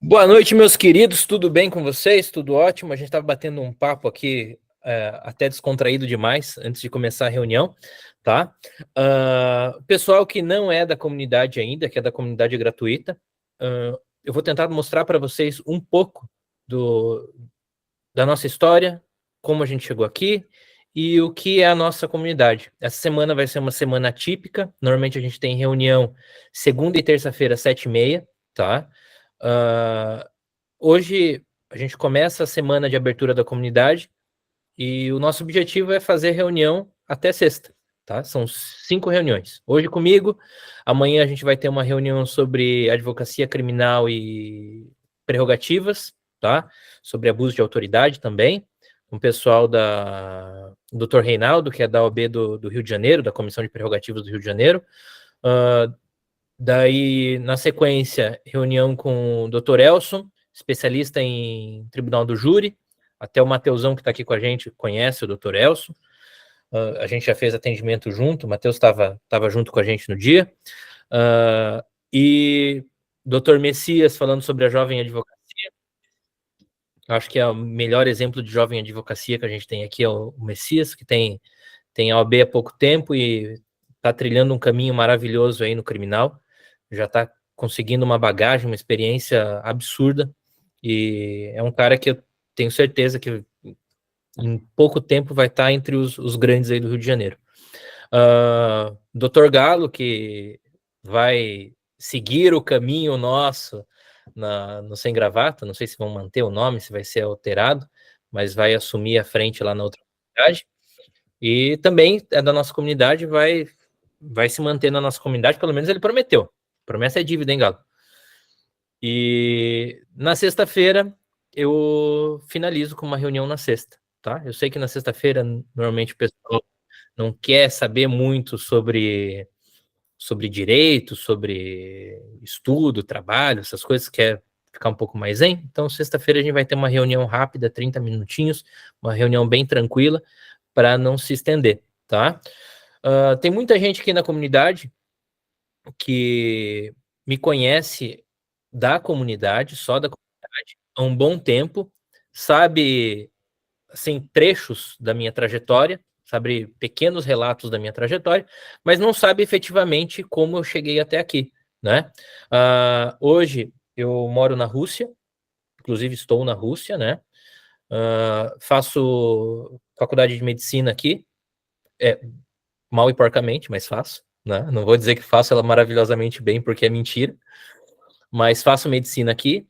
Boa noite, meus queridos. Tudo bem com vocês? Tudo ótimo. A gente estava batendo um papo aqui, até descontraído demais, antes de começar a reunião, tá? Pessoal que não é da comunidade ainda, que é da comunidade gratuita, eu vou tentar mostrar para vocês um pouco da nossa história, como a gente chegou aqui e o que é a nossa comunidade. Essa semana vai ser uma semana típica. Normalmente a gente tem reunião segunda e terça-feira, 7h30, tá? Hoje a gente começa a semana de abertura da comunidade e o nosso objetivo é fazer reunião até sexta, tá? São 5 reuniões. Hoje comigo, amanhã a gente vai ter uma reunião sobre advocacia criminal e prerrogativas, tá? Sobre abuso de autoridade também, com o pessoal do Dr. Reinaldo, que é da OAB do Rio de Janeiro, da Comissão de Prerrogativas do Rio de Janeiro. Daí, na sequência, reunião com o Dr. Elson, especialista em tribunal do júri. Até o Mateusão, que está aqui com a gente, conhece o Dr. Elson. A gente já fez atendimento junto, o Mateus estava junto com a gente no dia. E Dr. Messias falando sobre a jovem advocacia. Acho que é o melhor exemplo de jovem advocacia que a gente tem aqui, é o Messias, que tem a OAB há pouco tempo e está trilhando um caminho maravilhoso aí no criminal. Já está conseguindo uma bagagem, uma experiência absurda, e é um cara que eu tenho certeza que em pouco tempo vai estar entre os grandes aí do Rio de Janeiro. Dr. Galo, que vai seguir o caminho nosso no Sem Gravata, não sei se vão manter o nome, se vai ser alterado, mas vai assumir a frente lá na outra comunidade, e também é da nossa comunidade, vai se manter na nossa comunidade, pelo menos ele prometeu. Promessa é dívida, hein, Galo? E na sexta-feira eu finalizo com uma reunião na sexta, tá? Eu sei que na sexta-feira normalmente o pessoal não quer saber muito sobre direito, sobre estudo, trabalho, essas coisas, quer ficar um pouco mais zen. Então, sexta-feira a gente vai ter uma reunião rápida, 30 minutinhos, uma reunião bem tranquila, para não se estender, tá? Tem muita gente aqui na comunidade que me conhece da comunidade, só da comunidade, há um bom tempo, sabe, assim, trechos da minha trajetória, sabe pequenos relatos da minha trajetória, mas não sabe efetivamente como eu cheguei até aqui, né? Hoje eu moro na Rússia, inclusive estou na Rússia, né? Faço faculdade de medicina aqui, mal e porcamente, mas faço, né? Não vou dizer que faço ela maravilhosamente bem, porque é mentira, mas faço medicina aqui,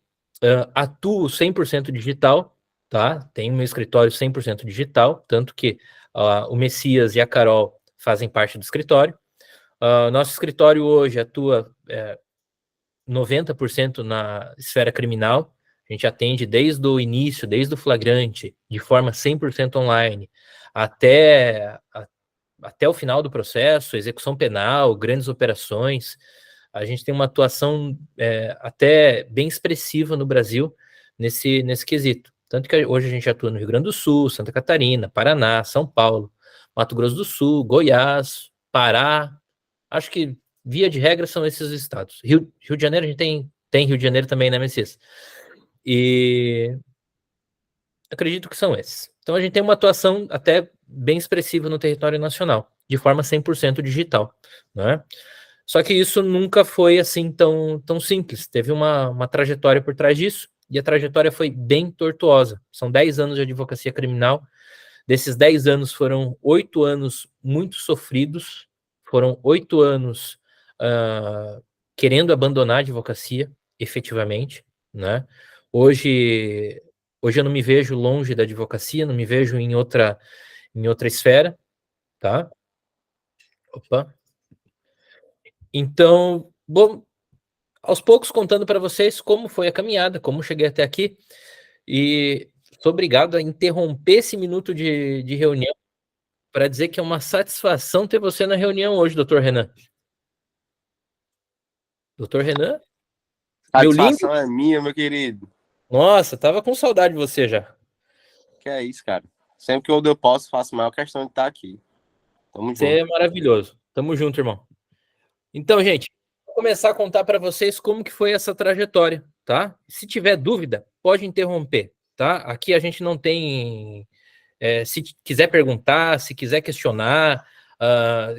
atuo 100% digital, tá? Tenho meu escritório 100% digital, tanto que o Messias e a Carol fazem parte do escritório. Nosso escritório hoje atua 90% na esfera criminal. A gente atende desde o início, desde o flagrante, de forma 100% online, até o final do processo, execução penal, grandes operações. A gente tem uma atuação até bem expressiva no Brasil nesse quesito. Tanto que hoje a gente atua no Rio Grande do Sul, Santa Catarina, Paraná, São Paulo, Mato Grosso do Sul, Goiás, Pará. Acho que, via de regra, são esses estados. Rio de Janeiro, a gente tem Rio de Janeiro também, né, Messias? E acredito que são esses. Então a gente tem uma atuação até bem expressiva no território nacional, de forma 100% digital, né? Só que isso nunca foi assim tão simples. Teve uma trajetória por trás disso, e a trajetória foi bem tortuosa. São 10 anos de advocacia criminal. Desses 10 anos foram 8 anos muito sofridos, foram 8 anos querendo abandonar a advocacia, efetivamente, né? Hoje eu não me vejo longe da advocacia, não me vejo em outra esfera, tá? Opa. Então, bom, aos poucos contando para vocês como foi a caminhada, como cheguei até aqui, e sou obrigado a interromper esse minuto de reunião para dizer que é uma satisfação ter você na reunião hoje, doutor Renan. Doutor Renan? Meu lindo? Satisfação é minha, meu querido. Nossa, tava com saudade de você já. Que é isso, cara. Sempre que eu posso, faço a maior questão de estar aqui. Tamo Você junto. é maravilhoso. Tamo junto, irmão. Então, gente, vou começar a contar para vocês como que foi essa trajetória, tá? Se tiver dúvida, pode interromper, tá? Aqui a gente não tem... se quiser perguntar, se quiser questionar,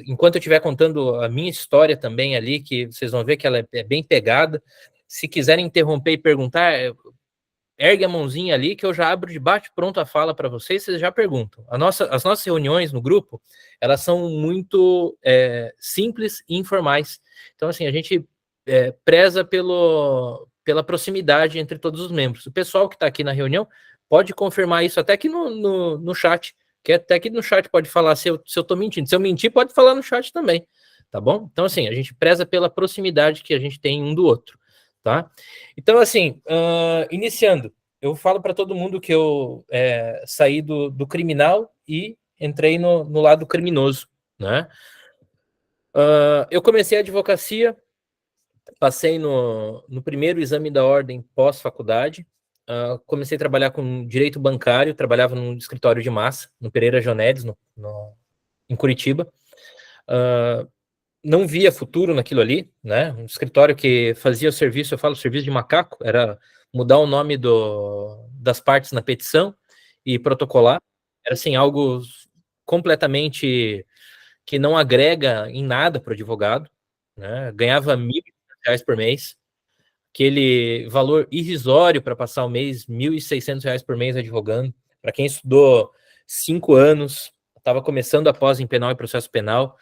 enquanto eu estiver contando a minha história também ali, que vocês vão ver que ela é bem pegada, se quiserem interromper e perguntar, ergue a mãozinha ali que eu já abro de bate pronto a fala para vocês, vocês já perguntam. As nossas reuniões no grupo, elas são muito simples e informais. Então, assim, a gente preza pela proximidade entre todos os membros. O pessoal que está aqui na reunião pode confirmar isso até aqui no chat, que até aqui no chat pode falar se eu estou mentindo. Se eu mentir, pode falar no chat também, tá bom? Então, assim, a gente preza pela proximidade que a gente tem um do outro, tá? Então, assim, iniciando, eu falo para todo mundo que eu saí do criminal e entrei no lado criminoso, né? Eu comecei a advocacia, passei no primeiro exame da ordem pós-faculdade, comecei a trabalhar com direito bancário, trabalhava num escritório de massa, no Pereira Jonedes, em Curitiba. Não via futuro naquilo ali, né? Um escritório que fazia o serviço, eu falo serviço de macaco, era mudar o nome das partes na petição e protocolar. Era assim, algo completamente que não agrega em nada para o advogado, né? Ganhava R$ 1.500 por mês, aquele valor irrisório para passar o mês, R$ 1.600 por mês advogando. Para quem estudou 5 anos, estava começando a pós em penal e processo penal,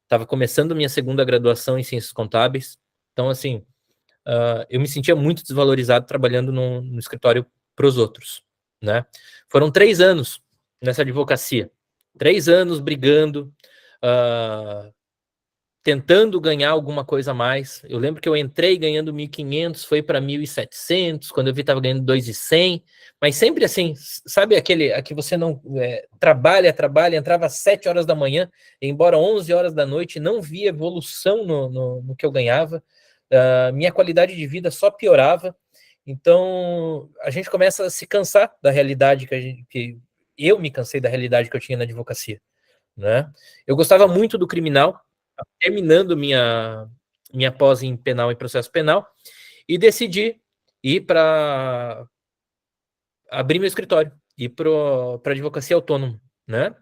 estava começando minha segunda graduação em ciências contábeis. Então, assim, eu me sentia muito desvalorizado trabalhando no escritório para os outros, né? Foram 3 anos nessa advocacia. 3 anos brigando, tentando ganhar alguma coisa a mais. Eu lembro que eu entrei ganhando 1.500, foi para 1.700, quando eu vi estava ganhando 2.100, mas sempre assim, sabe aquele que você não trabalha, entrava às 7 horas da manhã, embora 11 horas da noite, não via evolução no que eu ganhava, minha qualidade de vida só piorava. Então, a gente começa a se cansar da realidade que eu me cansei da realidade que eu tinha na advocacia, né? Eu gostava muito do criminal, terminando minha pós em penal e processo penal, e decidi ir para abrir meu escritório, ir para advocacia autônoma, né?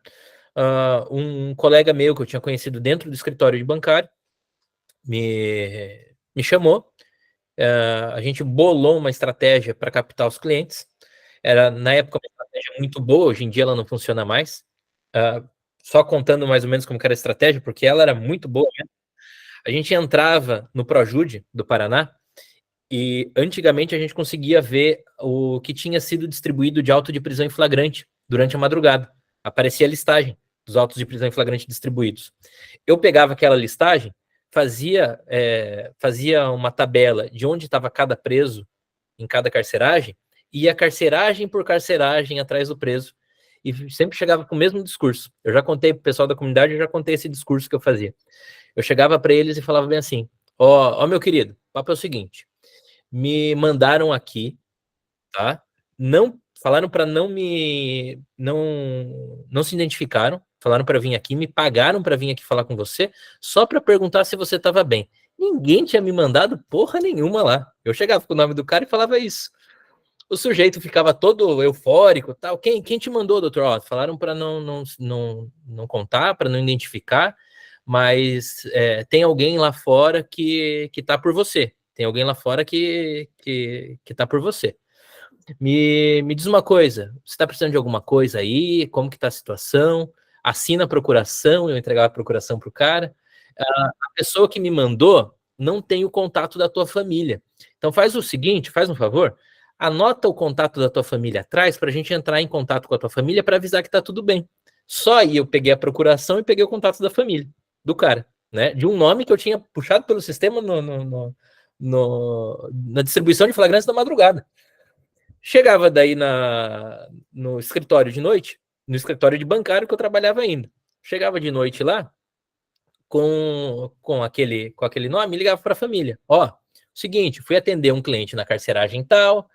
Um colega meu que eu tinha conhecido dentro do escritório de bancário me chamou, a gente bolou uma estratégia para captar os clientes, era na época uma estratégia muito boa, hoje em dia ela não funciona mais, só contando mais ou menos como era a estratégia, porque ela era muito boa mesmo. A gente entrava no Projude do Paraná e antigamente a gente conseguia ver o que tinha sido distribuído de auto de prisão em flagrante durante a madrugada. Aparecia a listagem dos autos de prisão em flagrante distribuídos. Eu pegava aquela listagem, fazia uma tabela de onde estava cada preso em cada carceragem, ia carceragem por carceragem atrás do preso, e sempre chegava com o mesmo discurso. Eu já contei para o pessoal da comunidade, eu já contei esse discurso que eu fazia. Eu chegava para eles e falava bem assim: ó, meu querido, o papo é o seguinte, me mandaram aqui, tá? Não falaram para não se identificaram, falaram para vir aqui, me pagaram para vir aqui falar com você, só para perguntar se você estava bem. Ninguém tinha me mandado porra nenhuma lá. Eu chegava com o nome do cara e falava isso. O sujeito ficava todo eufórico, tal. Quem te mandou, doutor? Ó, falaram para não contar, para não identificar, mas tem alguém lá fora que tá por você. Tem alguém lá fora que tá por você. Me diz uma coisa, você está precisando de alguma coisa aí? Como que tá a situação? Assina a procuração, eu entregava a procuração pro cara. A pessoa que me mandou não tem o contato da tua família. Então faz o seguinte, faz um favor, anota o contato da tua família atrás para a gente entrar em contato com a tua família para avisar que tá tudo bem. Só aí eu peguei a procuração e peguei o contato da família, do cara, né? De um nome que eu tinha puxado pelo sistema na distribuição de flagrantes da madrugada. Chegava daí no escritório de noite, no escritório de bancário que eu trabalhava ainda. Chegava de noite lá, com aquele nome, ligava para a família. Ó, seguinte, fui atender um cliente na carceragem tal,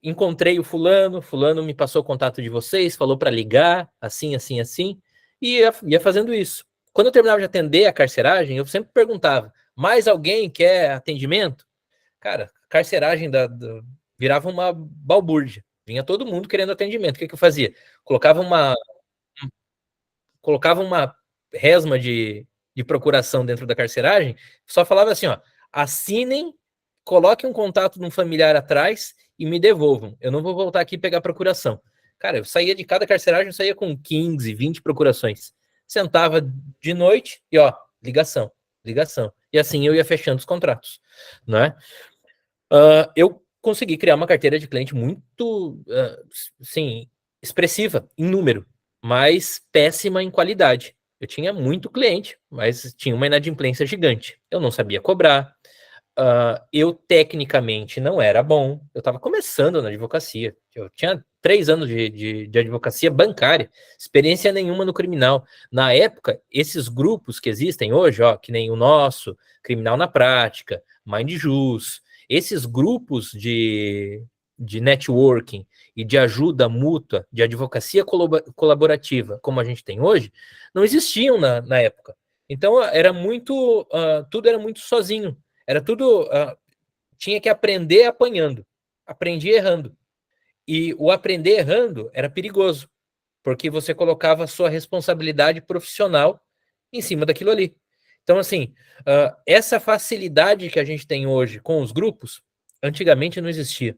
encontrei o fulano me passou o contato de vocês, falou para ligar, assim, assim, assim, e ia fazendo isso. Quando eu terminava de atender a carceragem, eu sempre perguntava, mais alguém quer atendimento? Cara, carceragem virava uma balbúrdia. Vinha todo mundo querendo atendimento. O que eu fazia? Colocava uma resma de procuração dentro da carceragem, só falava assim, ó, assinem, coloquem um contato de um familiar atrás e me devolvam. Eu não vou voltar aqui e pegar procuração. Cara, eu saía de cada carceragem, eu saía com 15, 20 procurações. Sentava de noite e, ó, ligação. E assim eu ia fechando os contratos, né? Eu consegui criar uma carteira de cliente muito, sim, expressiva em número, mas péssima em qualidade. Eu tinha muito cliente, mas tinha uma inadimplência gigante. Eu não sabia cobrar. Eu tecnicamente não era bom. Eu estava começando na advocacia. Eu tinha 3 anos de advocacia bancária, experiência nenhuma no criminal. Na época, esses grupos que existem hoje, ó, que nem o nosso, Criminal na Prática, Mind Jus, esses grupos de networking e de ajuda mútua, de advocacia colaborativa, como a gente tem hoje, não existiam na época. Então, era muito, tudo era muito sozinho. Era tudo, tinha que aprender apanhando. Aprendi errando. E o aprender errando era perigoso, porque você colocava a sua responsabilidade profissional em cima daquilo ali. Então, assim, essa facilidade que a gente tem hoje com os grupos, antigamente não existia.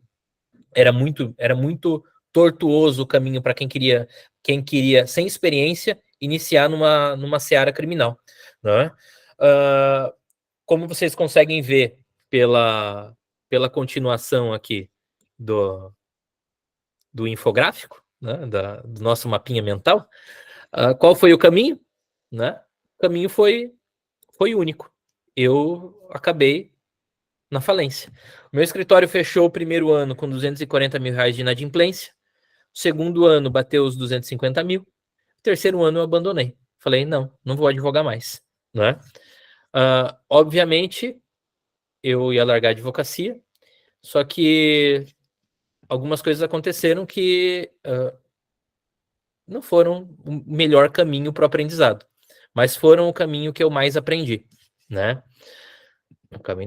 Era muito tortuoso o caminho para quem queria, sem experiência, iniciar numa seara criminal. Né? Como vocês conseguem ver pela continuação aqui do infográfico, né, do nosso mapinha mental, qual foi o caminho? Né? O caminho foi único. Eu acabei na falência. O meu escritório fechou o primeiro ano com 240 mil reais de inadimplência. O segundo ano bateu os 250 mil. O terceiro ano eu abandonei. Falei, não vou advogar mais. Né? Obviamente, eu ia largar a advocacia, só que algumas coisas aconteceram que não foram o melhor caminho para o aprendizado, mas foram o caminho que eu mais aprendi, né?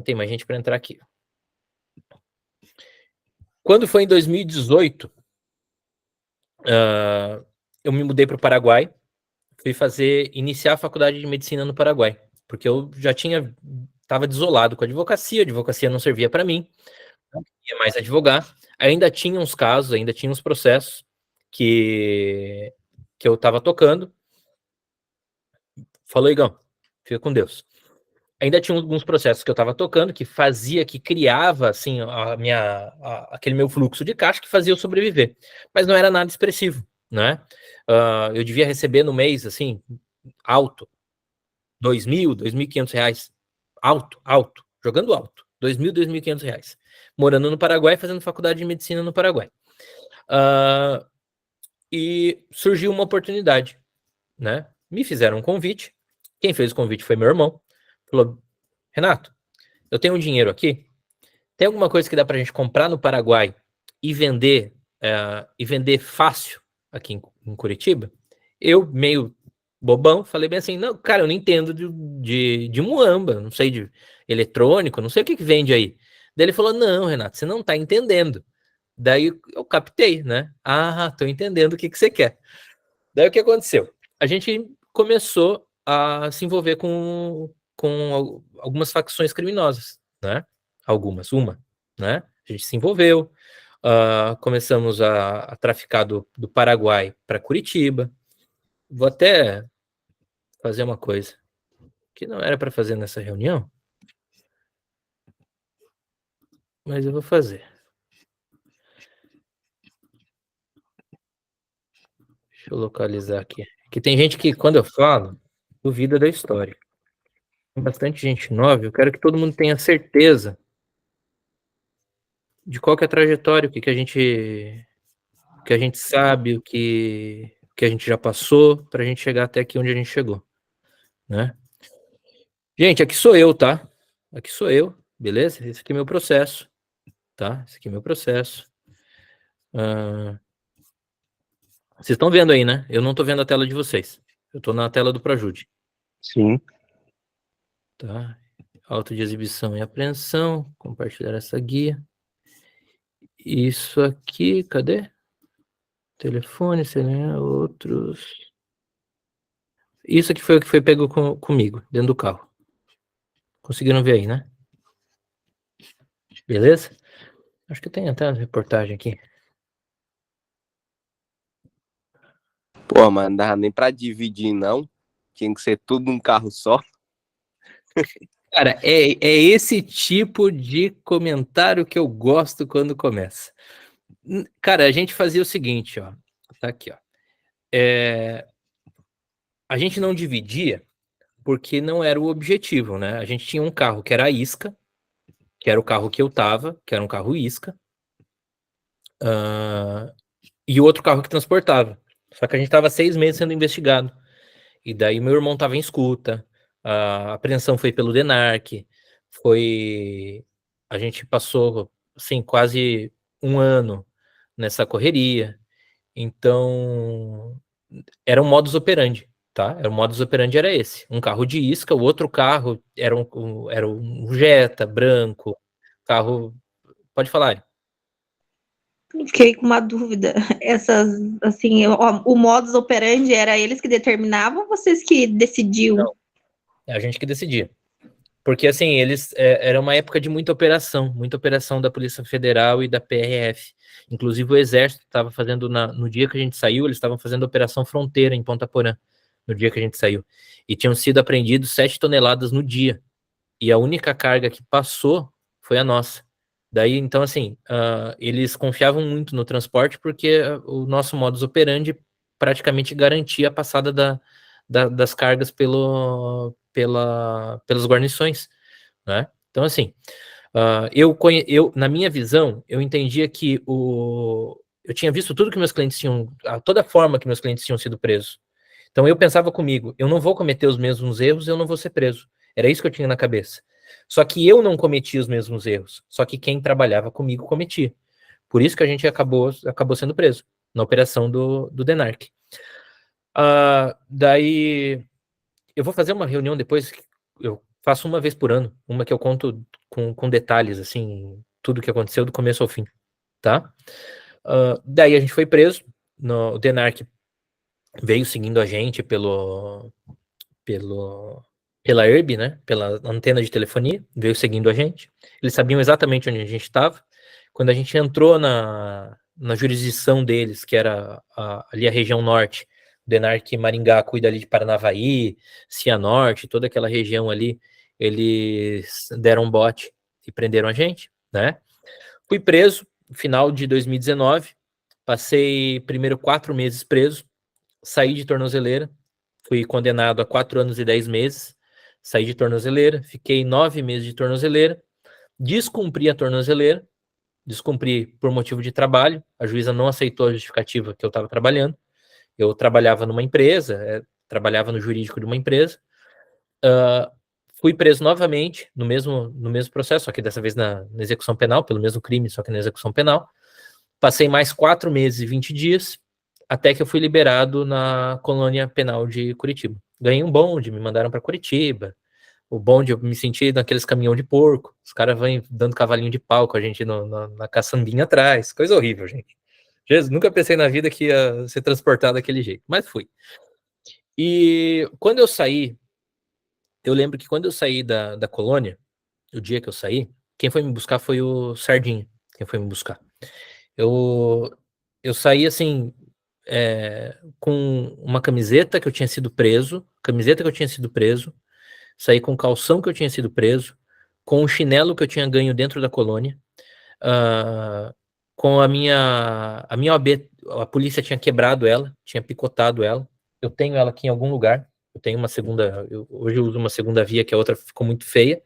Tem mais gente para entrar aqui. Quando foi em 2018, eu me mudei para o Paraguai, fui iniciar a faculdade de medicina no Paraguai, porque eu já estava desolado com a advocacia não servia para mim, não queria mais advogar, ainda tinha uns casos, ainda tinha uns processos que eu estava tocando. Falou, Igão, fica com Deus. Ainda tinha alguns processos que eu estava tocando, que criava, assim, aquele meu fluxo de caixa que fazia eu sobreviver. Mas não era nada expressivo, né? Eu devia receber no mês, assim, alto, 2.000, 2.500 reais. Alto, jogando alto. 2.000, 2.500 reais. Morando no Paraguai, fazendo faculdade de medicina no Paraguai. E surgiu uma oportunidade, né? Me fizeram um convite. Quem fez o convite foi meu irmão. Falou, Renato, eu tenho um dinheiro aqui. Tem alguma coisa que dá pra gente comprar no Paraguai e vender fácil aqui em Curitiba? Eu, meio bobão, falei bem assim, não, cara, eu não entendo de muamba, não sei de eletrônico, não sei o que vende aí. Daí ele falou, não, Renato, você não tá entendendo. Daí eu captei, né? Tô entendendo o que você quer. Daí o que aconteceu? A gente começou a se envolver com algumas facções criminosas, né? Uma, né? A gente se envolveu, começamos a traficar do Paraguai para Curitiba. Vou até fazer uma coisa que não era para fazer nessa reunião, mas eu vou fazer. Deixa eu localizar aqui. Que tem gente que, quando eu falo, duvida da história. Tem bastante gente nova, eu quero que todo mundo tenha certeza de qual que é a trajetória, o que a gente sabe, o que a gente já passou, para a gente chegar até aqui onde a gente chegou, né? Gente, aqui sou eu, tá? Aqui sou eu, beleza? Esse aqui é meu processo, tá? Esse aqui é meu processo. Vocês estão vendo aí, né? Eu não tô vendo a tela de vocês. Eu tô na tela do Projude. Sim. Tá? auto de exibição e apreensão, compartilhar essa guia. Isso aqui, cadê? Telefone, celular, outros. Isso aqui foi o que foi pego comigo, dentro do carro. Conseguiram ver aí, né? Beleza? Acho que tem até uma reportagem aqui. Pô, mas não dava nem pra dividir, não. Tinha que ser tudo num carro só. Cara, é esse tipo de comentário que eu gosto quando começa. Cara, a gente fazia o seguinte, ó. Tá aqui, ó. A gente não dividia porque não era o objetivo, né? A gente tinha um carro que era a isca, que era o carro que eu tava, que era um carro isca, e outro carro que transportava. Só que a gente tava 6 meses sendo investigado. E daí meu irmão tava em escuta, a apreensão foi pelo DENARC, foi... A gente passou, assim, quase um ano nessa correria. Então, era um modus operandi, tá? Era o modus operandi era esse. Um carro de isca, o outro carro era um Jetta branco, carro... Pode falar. Fiquei com uma dúvida. Essas, assim, o modus operandi era eles que determinavam ou vocês que decidiam? Não, é a gente que decidia. Porque, assim, era uma época de muita operação da Polícia Federal e da PRF. Inclusive, o Exército estava fazendo, no dia que a gente saiu, eles estavam fazendo Operação Fronteira em Ponta Porã, no dia que a gente saiu. E tinham sido apreendidos 7 toneladas no dia. E a única carga que passou foi a nossa. Daí, então, assim, eles confiavam muito no transporte porque o nosso modus operandi praticamente garantia a passada das cargas pelas guarnições, né? Então, assim, na minha visão, eu entendia que eu tinha visto tudo que meus clientes tinham, toda a forma que meus clientes tinham sido presos. Então, eu pensava comigo, eu não vou cometer os mesmos erros, eu não vou ser preso. Era isso que eu tinha na cabeça. Só que eu não cometia os mesmos erros, só que quem trabalhava comigo cometia. Por isso que a gente acabou sendo preso na operação do DENARC. Daí, eu vou fazer uma reunião depois, eu faço uma vez por ano, uma que eu conto com detalhes, assim, tudo que aconteceu do começo ao fim, tá? Daí a gente foi preso, o DENARC veio seguindo a gente pela ERB, né? Pela antena de telefonia, veio seguindo a gente. Eles sabiam exatamente onde a gente estava. Quando a gente entrou na jurisdição deles, que era ali a região norte, o DENARC Maringá cuida ali de Paranavaí, Cianorte, toda aquela região ali, eles deram um bote e prenderam a gente, né? Fui preso no final de 2019, passei primeiro 4 meses preso, saí de tornozeleira, fui condenado a 4 anos e 10 meses, saí de tornozeleira, fiquei 9 meses de tornozeleira, descumpri a tornozeleira, descumpri por motivo de trabalho, a juíza não aceitou a justificativa que eu estava trabalhando, eu trabalhava numa empresa, trabalhava no jurídico de uma empresa, fui preso novamente no mesmo processo, só que dessa vez na execução penal, pelo mesmo crime, só que na execução penal, passei mais 4 meses e 20 dias, até que eu fui liberado na colônia penal de Curitiba. Ganhei um bonde, me mandaram para Curitiba. O bonde, eu me senti naqueles caminhão de porco. Os caras vão dando cavalinho de pau com a gente na caçambinha atrás. Coisa horrível, gente. Jesus, nunca pensei na vida que ia ser transportado daquele jeito, mas fui. E quando eu saí, eu lembro que quando eu saí da colônia, o dia que eu saí, quem foi me buscar foi o Sardinha. Quem foi me buscar. Eu saí assim, com uma camiseta que eu tinha sido preso, saí com o calção que eu tinha sido preso, com o chinelo que eu tinha ganho dentro da colônia, com a minha OAB, a polícia tinha quebrado ela, tinha picotado ela, eu tenho ela aqui em algum lugar, eu tenho uma segunda, hoje eu uso uma segunda via, que a outra ficou muito feia,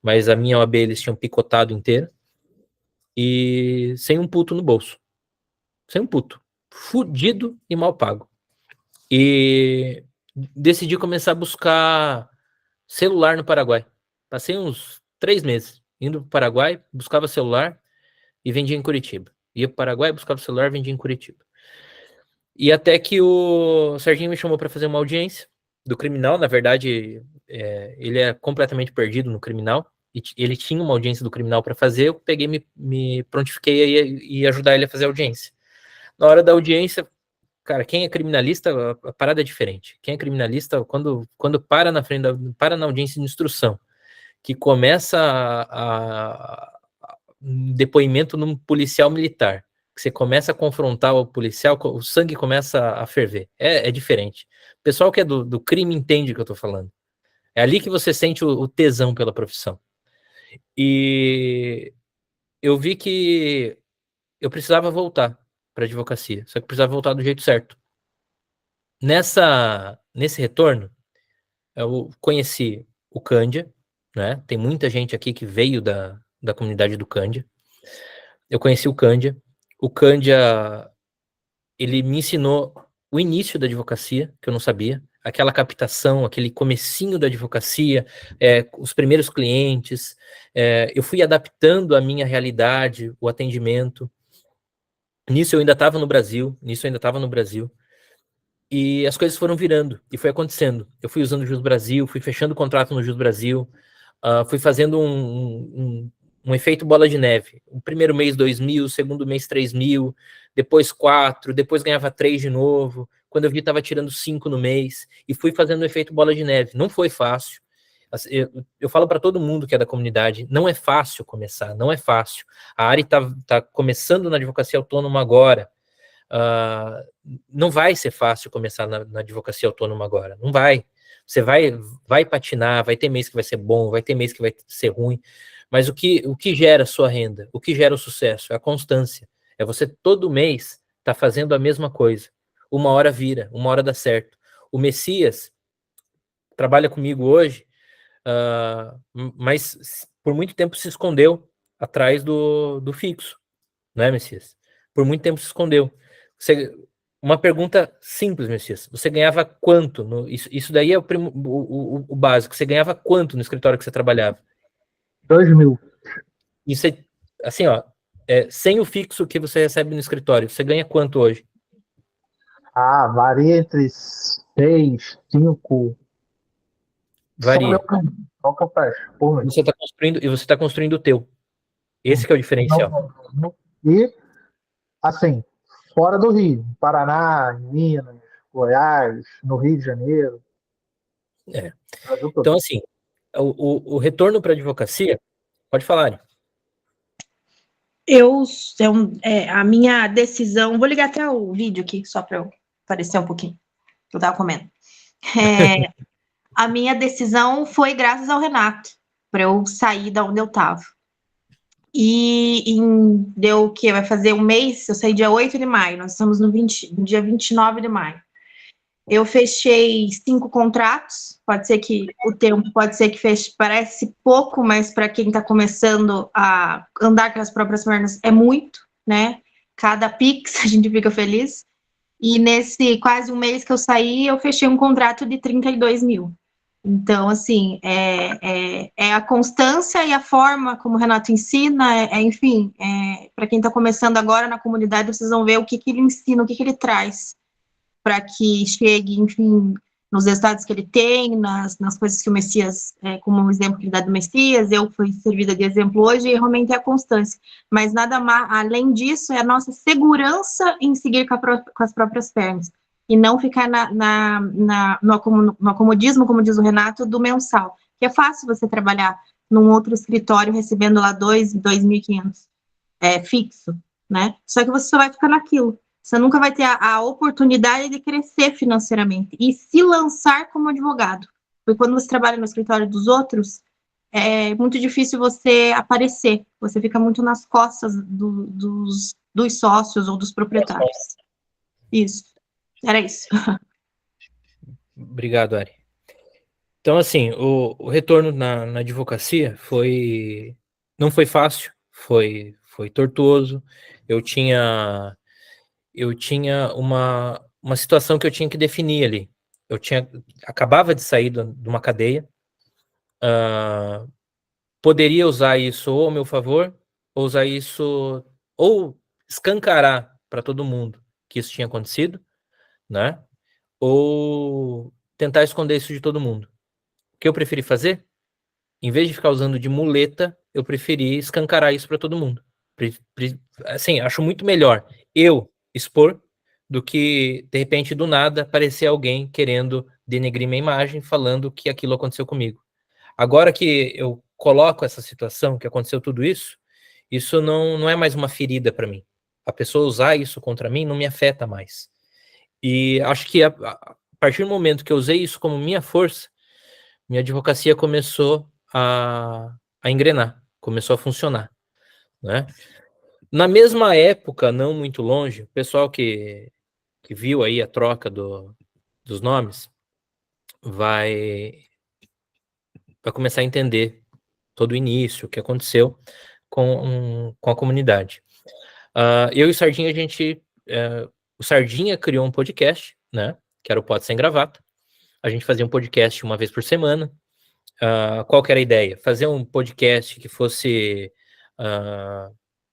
mas a minha OAB eles tinham picotado inteira, e sem um puto no bolso. Sem um puto. Fudido e mal pago. E decidi começar a buscar celular no Paraguai. Passei uns 3 meses indo para o Paraguai, buscava celular e vendia em Curitiba. Ia para o Paraguai, buscava celular e vendia em Curitiba. E até que o Serginho me chamou para fazer uma audiência do criminal. Na verdade, ele é completamente perdido no criminal, e ele tinha uma audiência do criminal para fazer, eu peguei, me prontifiquei e ajudar ele a fazer a audiência. Na hora da audiência, cara, quem é criminalista, a parada é diferente. Quem é criminalista, quando para na frente, para na audiência de instrução, que começa um depoimento num policial militar, que você começa a confrontar o policial, o sangue começa a ferver. É diferente. O pessoal que é do crime entende o que eu tô falando. É ali que você sente o tesão pela profissão. E eu vi que eu precisava voltar para a advocacia, só que precisava voltar do jeito certo. Nesse retorno, eu conheci o Cândia, né? Tem muita gente aqui que veio da comunidade do Cândia. Eu conheci o Cândia. O Cândia, ele me ensinou o início da advocacia, que eu não sabia, aquela captação, aquele comecinho da advocacia, os primeiros clientes. Eu fui adaptando a minha realidade, o atendimento. Nisso eu ainda estava no Brasil, e as coisas foram virando, e foi acontecendo. Eu fui usando o Jus Brasil, fui fechando contrato no Jus Brasil, fui fazendo um efeito bola de neve. O primeiro mês 2.000, o segundo mês 3.000, depois 4, depois ganhava 3 de novo. Quando eu vi, estava tirando 5 no mês, e fui fazendo o efeito bola de neve. Não foi fácil. Eu falo para todo mundo que é da comunidade, não é fácil começar, não é fácil. A Ari tá começando na advocacia autônoma agora. Não vai ser fácil começar na advocacia autônoma agora, não vai. Você vai patinar, vai ter mês que vai ser bom, vai ter mês que vai ser ruim, mas o que gera sua renda, o que gera o sucesso é a constância, é você todo mês tá fazendo a mesma coisa, uma hora vira, uma hora dá certo. O Messias trabalha comigo hoje, mas por muito tempo se escondeu atrás do fixo, né, Messias? Por muito tempo se escondeu. Uma pergunta simples, Messias. Você ganhava quanto? Isso daí é o básico. Você ganhava quanto no escritório que você trabalhava? 2.000. Isso é, assim, ó, sem o fixo que você recebe no escritório, você ganha quanto hoje? Varia entre 6, 5. Varia. Só que eu fecho por mês. Você está construindo o teu. Esse que é o diferencial. E, assim, fora do Rio, Paraná, Minas, Goiás, no Rio de Janeiro. Então, assim, o retorno para a advocacia, pode falar, Ari. A minha decisão, vou ligar até o vídeo aqui, só para eu aparecer um pouquinho, que eu estava comendo. A minha decisão foi graças ao Renato, para eu sair da onde eu estava. E deu o quê? Vai fazer um mês, eu saí dia 8 de maio, nós estamos no dia 29 de maio. Eu fechei 5 contratos, pode ser que o tempo, parece pouco, mas para quem está começando a andar com as próprias pernas é muito, né? Cada Pix a gente fica feliz. E nesse quase um mês que eu saí, eu fechei um contrato de 32 mil. Então, assim, é a constância e a forma como o Renato ensina, enfim, para quem está começando agora na comunidade, vocês vão ver o que ele ensina, o que ele traz para que chegue, enfim, nos resultados que ele tem, nas coisas que o Messias, como um exemplo que ele dá do Messias, eu fui servida de exemplo hoje, e realmente é a constância. Mas nada mais, além disso, é a nossa segurança em seguir com as próprias pernas, e não ficar no acomodismo, como diz o Renato, do mensal, que é fácil você trabalhar num outro escritório recebendo lá 2.500 fixo, né? Só que você só vai ficar naquilo. Você nunca vai ter a oportunidade de crescer financeiramente e se lançar como advogado. Porque quando você trabalha no escritório dos outros, é muito difícil você aparecer. Você fica muito nas costas dos sócios ou dos proprietários. Isso. Era isso. Obrigado, Ari. Então, assim, o retorno na advocacia não foi fácil, foi tortuoso. Eu tinha uma situação que eu tinha que definir ali. Acabava de sair de uma cadeia, poderia usar isso ou ao meu favor, ou usar isso, ou escancarar para todo mundo que isso tinha acontecido, né? Ou tentar esconder isso de todo mundo. O que eu preferi fazer? Em vez de ficar usando de muleta, eu preferi escancarar isso para todo mundo. Assim, acho muito melhor eu expor do que, de repente, do nada, aparecer alguém querendo denegrir minha imagem, falando que aquilo aconteceu comigo. Agora que eu coloco essa situação, que aconteceu tudo isso, isso não é mais uma ferida para mim. A pessoa usar isso contra mim não me afeta mais. E acho que a partir do momento que eu usei isso como minha força, minha advocacia começou a engrenar, começou a funcionar, né? Na mesma época, não muito longe, o pessoal que viu aí a troca dos nomes vai começar a entender todo o início, o que aconteceu com a comunidade. Eu e o Sardinha, o Sardinha criou um podcast, né? Que era o Pode Sem Gravata. A gente fazia um podcast uma vez por semana. Qual que era a ideia? Fazer um podcast que fosse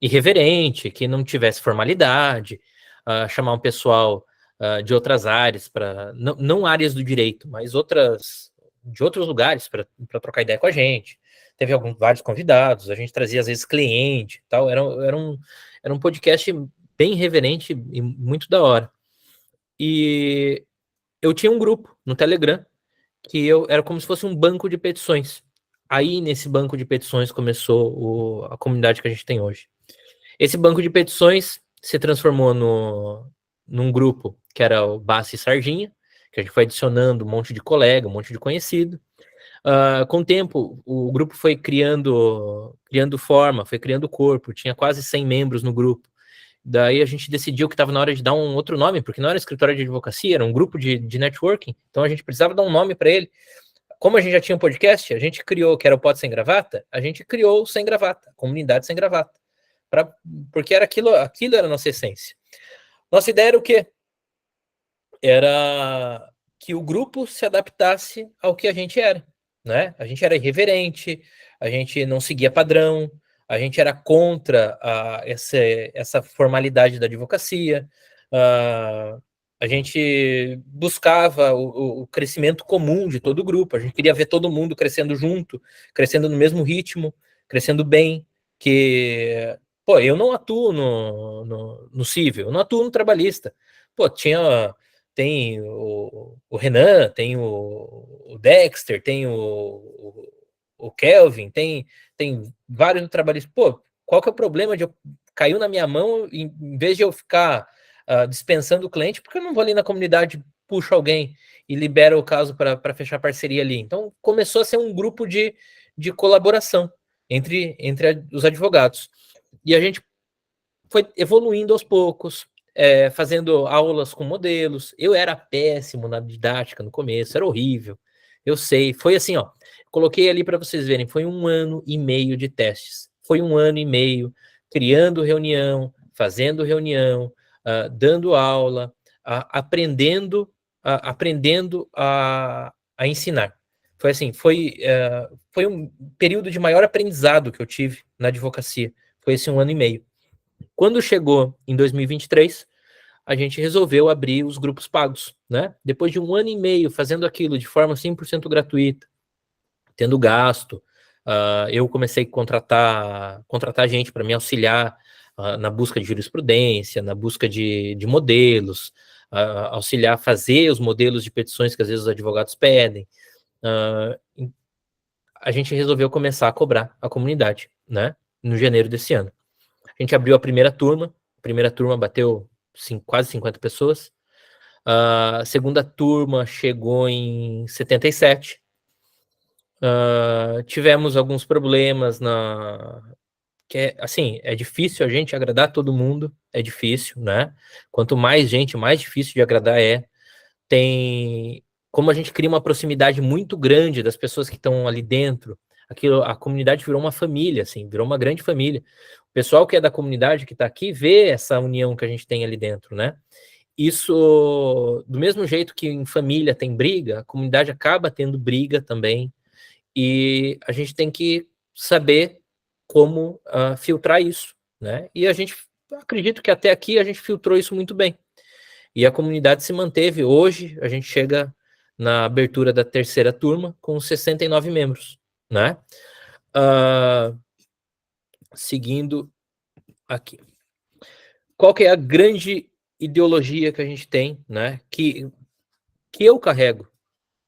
irreverente, que não tivesse formalidade, chamar um pessoal de outras áreas, não áreas do direito, mas de outros lugares para trocar ideia com a gente. Teve vários convidados, a gente trazia às vezes cliente e tal, era um podcast bem reverente e muito da hora. E eu tinha um grupo no Telegram, que era como se fosse um banco de petições. Aí, nesse banco de petições, começou a comunidade que a gente tem hoje. Esse banco de petições se transformou num grupo que era o Bassi e Sardinha, que a gente foi adicionando um monte de colega, um monte de conhecido. Com o tempo, o grupo foi criando forma, foi criando corpo, tinha quase 100 membros no grupo. Daí a gente decidiu que estava na hora de dar um outro nome, porque não era escritório de advocacia, era um grupo de networking, então a gente precisava dar um nome para ele. Como a gente já tinha um podcast, a gente criou, que era o Pode Sem Gravata, a gente criou o Sem Gravata, a comunidade Sem Gravata, porque era aquilo era a nossa essência. Nossa ideia era o quê? Era que o grupo se adaptasse ao que a gente era, né? A gente era irreverente, a gente não seguia padrão, a gente era contra essa formalidade da advocacia, a gente buscava o crescimento comum de todo o grupo, a gente queria ver todo mundo crescendo junto, crescendo no mesmo ritmo, crescendo bem, que... Pô, eu não atuo no civil, eu não atuo no trabalhista. Pô, tem o Renan, tem o Dexter, tem o Kelvin, tem vários trabalhistas. Pô, qual que é o problema de caiu na minha mão, em vez de eu ficar dispensando o cliente, porque eu não vou ali na comunidade, puxo alguém e libero o caso para fechar parceria ali. Então, começou a ser um grupo de colaboração entre os advogados. E a gente foi evoluindo aos poucos, fazendo aulas com modelos. Eu era péssimo na didática no começo, era horrível. Eu sei, foi assim, ó. Coloquei ali para vocês verem, foi 1 ano e meio de testes. Foi 1 ano e meio criando reunião, fazendo reunião, dando aula, aprendendo a ensinar. Foi assim, foi um período de maior aprendizado que eu tive na advocacia. Foi esse 1 ano e meio. Quando chegou em 2023, a gente resolveu abrir os grupos pagos, né? Depois de 1 ano e meio fazendo aquilo de forma 100% gratuita, tendo gasto, eu comecei a contratar gente para me auxiliar na busca de jurisprudência, na busca de modelos, auxiliar a fazer os modelos de petições que às vezes os advogados pedem. A gente resolveu começar a cobrar a comunidade, né? No janeiro desse ano. A gente abriu a primeira turma bateu quase 50 pessoas. A segunda turma chegou em 77. Tivemos alguns problemas assim, é difícil a gente agradar todo mundo, é difícil, né? Quanto mais gente, mais difícil de agradar é. Como a gente cria uma proximidade muito grande das pessoas que estão ali dentro, a comunidade virou uma família, assim, virou uma grande família. O pessoal que é da comunidade, que está aqui, vê essa união que a gente tem ali dentro, né? Isso, do mesmo jeito que em família tem briga, a comunidade acaba tendo briga também, e a gente tem que saber como filtrar isso, né? E acredito que até aqui a gente filtrou isso muito bem. E a comunidade se manteve. Hoje, a gente chega na abertura da terceira turma, com 69 membros, né? Seguindo aqui. Qual que é a grande ideologia que a gente tem, né? Que eu carrego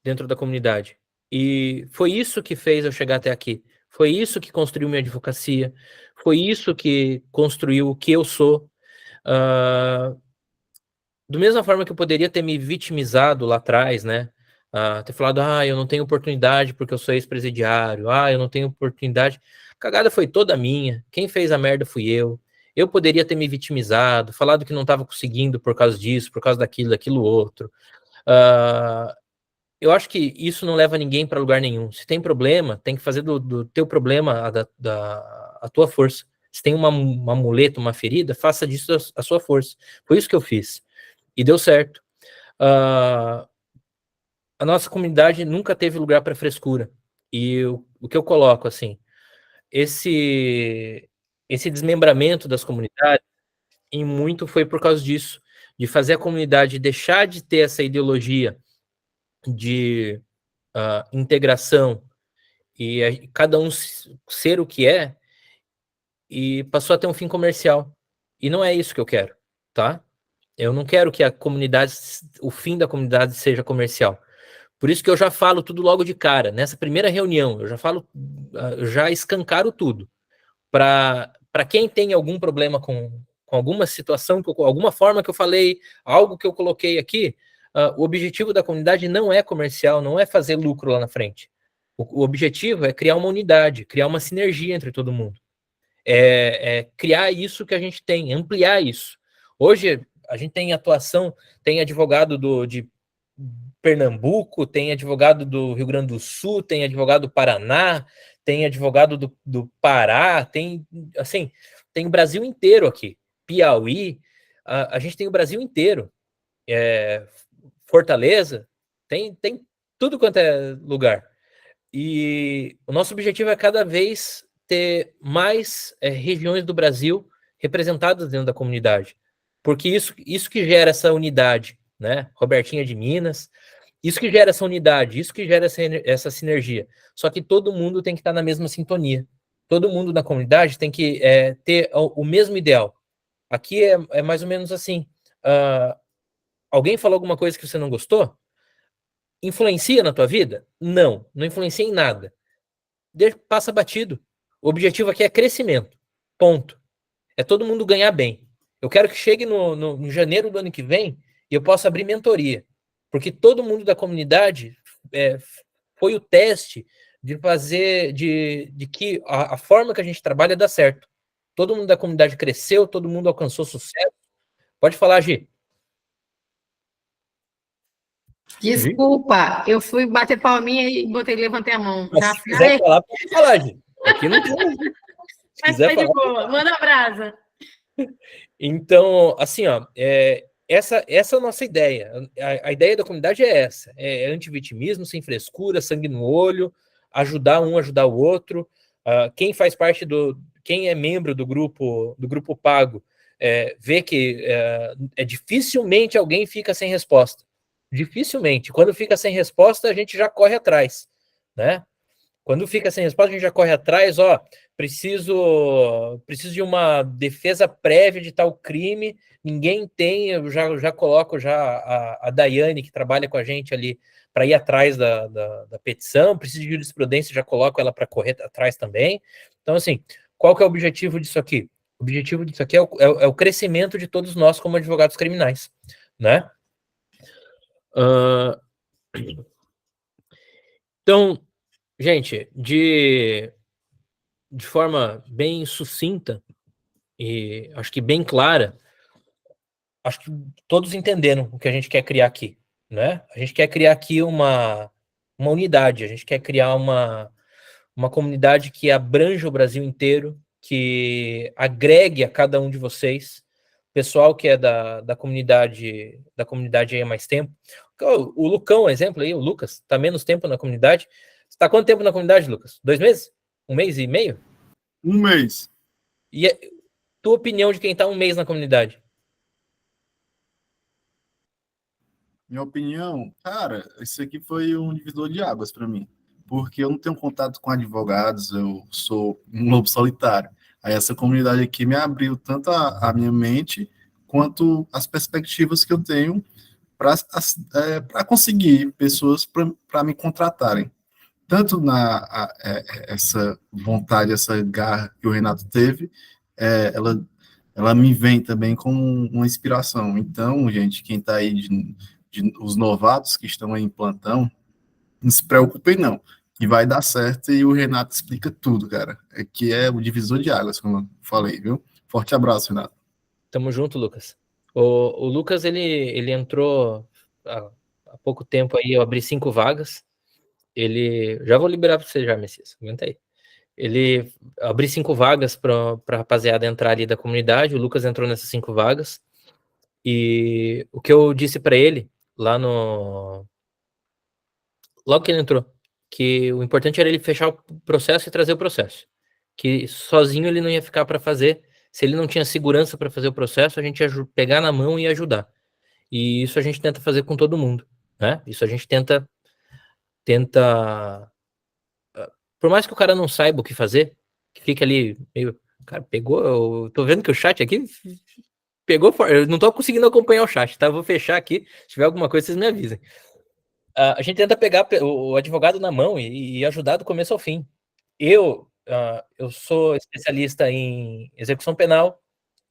dentro da comunidade. E foi isso que fez eu chegar até aqui. Foi isso que construiu minha advocacia. Foi isso que construiu o que eu sou. Do mesma forma que eu poderia ter me vitimizado lá atrás, né? Ter falado, eu não tenho oportunidade porque eu sou ex-presidiário. Eu não tenho oportunidade. A cagada foi toda minha. Quem fez a merda fui eu. Eu poderia ter me vitimizado, falado que não estava conseguindo por causa disso, por causa daquilo outro. Eu acho que isso não leva ninguém para lugar nenhum. Se tem problema, tem que fazer do teu problema a tua força. Se tem uma muleta, uma ferida, faça disso a sua força. Foi isso que eu fiz. E deu certo. A nossa comunidade nunca teve lugar para frescura. E o que eu coloco, assim, esse desmembramento das comunidades, em muito foi por causa disso, de fazer a comunidade deixar de ter essa ideologia de integração e cada um ser o que é, e passou a ter um fim comercial. E não é isso que eu quero, tá? Eu não quero que o fim da comunidade seja comercial. Por isso que eu já falo tudo logo de cara. Nessa primeira reunião, eu já falo, eu já escancaro tudo. Para quem tem algum problema com alguma situação, alguma forma que eu falei, algo que eu coloquei aqui, o objetivo da comunidade não é comercial, não é fazer lucro lá na frente. O objetivo é criar uma unidade, criar uma sinergia entre todo mundo. É criar isso que a gente tem, ampliar isso. Hoje, a gente tem atuação, tem advogado de Pernambuco, tem advogado do Rio Grande do Sul, tem advogado do Paraná, tem advogado do Pará, tem o Brasil inteiro aqui. Piauí, a gente tem o Brasil inteiro. Fortaleza, tem tudo quanto é lugar. E o nosso objetivo é cada vez ter mais regiões do Brasil representadas dentro da comunidade. Porque isso que gera essa unidade, né? Robertinha de Minas, isso que gera essa unidade, isso que gera essa sinergia. Só que todo mundo tem que estar na mesma sintonia. Todo mundo na comunidade tem que ter o mesmo ideal. Aqui é mais ou menos assim. Alguém falou alguma coisa que você não gostou? Influencia na tua vida? Não influencia em nada. Passa batido. O objetivo aqui é crescimento. Ponto. É todo mundo ganhar bem. Eu quero que chegue no janeiro do ano que vem e eu possa abrir mentoria. Porque todo mundo da comunidade foi o teste de fazer, de que a forma que a gente trabalha dá certo. Todo mundo da comunidade cresceu, todo mundo alcançou sucesso. Pode falar, Gi. Desculpa, eu fui bater palminha e levantei a mão. Mas se quiser falar, pode falar, Gi. Aqui não tem. Se quiser falar, de boa. Manda a brasa. Então, assim, essa é a nossa ideia. A ideia da comunidade é essa: é antivitimismo, sem frescura, sangue no olho, ajudar um, ajudar o outro. Quem faz parte quem é membro do grupo pago, vê que dificilmente alguém fica sem resposta. Dificilmente. Quando fica sem resposta, a gente já corre atrás, né? Quando fica sem resposta, a gente já corre atrás, preciso de uma defesa prévia de tal crime, ninguém tem, eu já coloco a Daiane, que trabalha com a gente ali, para ir atrás da petição, preciso de jurisprudência, já coloco ela para correr atrás também. Então, assim, qual que é o objetivo disso aqui? O objetivo disso aqui é o crescimento de todos nós como advogados criminais, né? Então, gente, de forma bem sucinta e acho que bem clara, acho que todos entenderam o que a gente quer criar aqui, né? A gente quer criar aqui uma unidade, a gente quer criar uma comunidade que abranja o Brasil inteiro, que agregue a cada um de vocês, pessoal que é da comunidade aí há mais tempo. O Lucão, exemplo aí, o Lucas, está menos tempo na comunidade. Você está quanto tempo na comunidade, Lucas? 2 meses? 1 mês e meio? 1 mês. E tua opinião de quem está 1 mês na comunidade? Minha opinião, cara, isso aqui foi um divisor de águas para mim, porque eu não tenho contato com advogados, eu sou um lobo solitário. Aí essa comunidade aqui me abriu tanto a minha mente quanto as perspectivas que eu tenho para conseguir pessoas para me contratarem. Tanto essa vontade, essa garra que o Renato teve, ela me vem também como uma inspiração. Então, gente, quem está aí os novatos que estão aí em plantão, não se preocupem não, que vai dar certo e o Renato explica tudo, cara. Que é o divisor de águas, como eu falei, viu? Forte abraço, Renato. Tamo junto, Lucas. O Lucas, ele entrou há pouco tempo aí, eu abri 5 vagas. Já vou liberar para você já, Messias, aguenta aí. Abri 5 vagas para a rapaziada entrar ali da comunidade, o Lucas entrou nessas 5 vagas, e o que eu disse para ele, logo que ele entrou, que o importante era ele fechar o processo e trazer o processo, que sozinho ele não ia ficar para fazer. Se ele não tinha segurança para fazer o processo, a gente ia pegar na mão e ajudar. E isso a gente tenta fazer com todo mundo, né? Isso a gente tenta, por mais que o cara não saiba o que fazer, que fique ali meio, cara, pegou, eu tô vendo que o chat aqui pegou, eu não tô conseguindo acompanhar o chat, tá? Eu vou fechar aqui, se tiver alguma coisa vocês me avisem. A gente tenta pegar o advogado na mão e ajudar do começo ao fim. Eu sou especialista em execução penal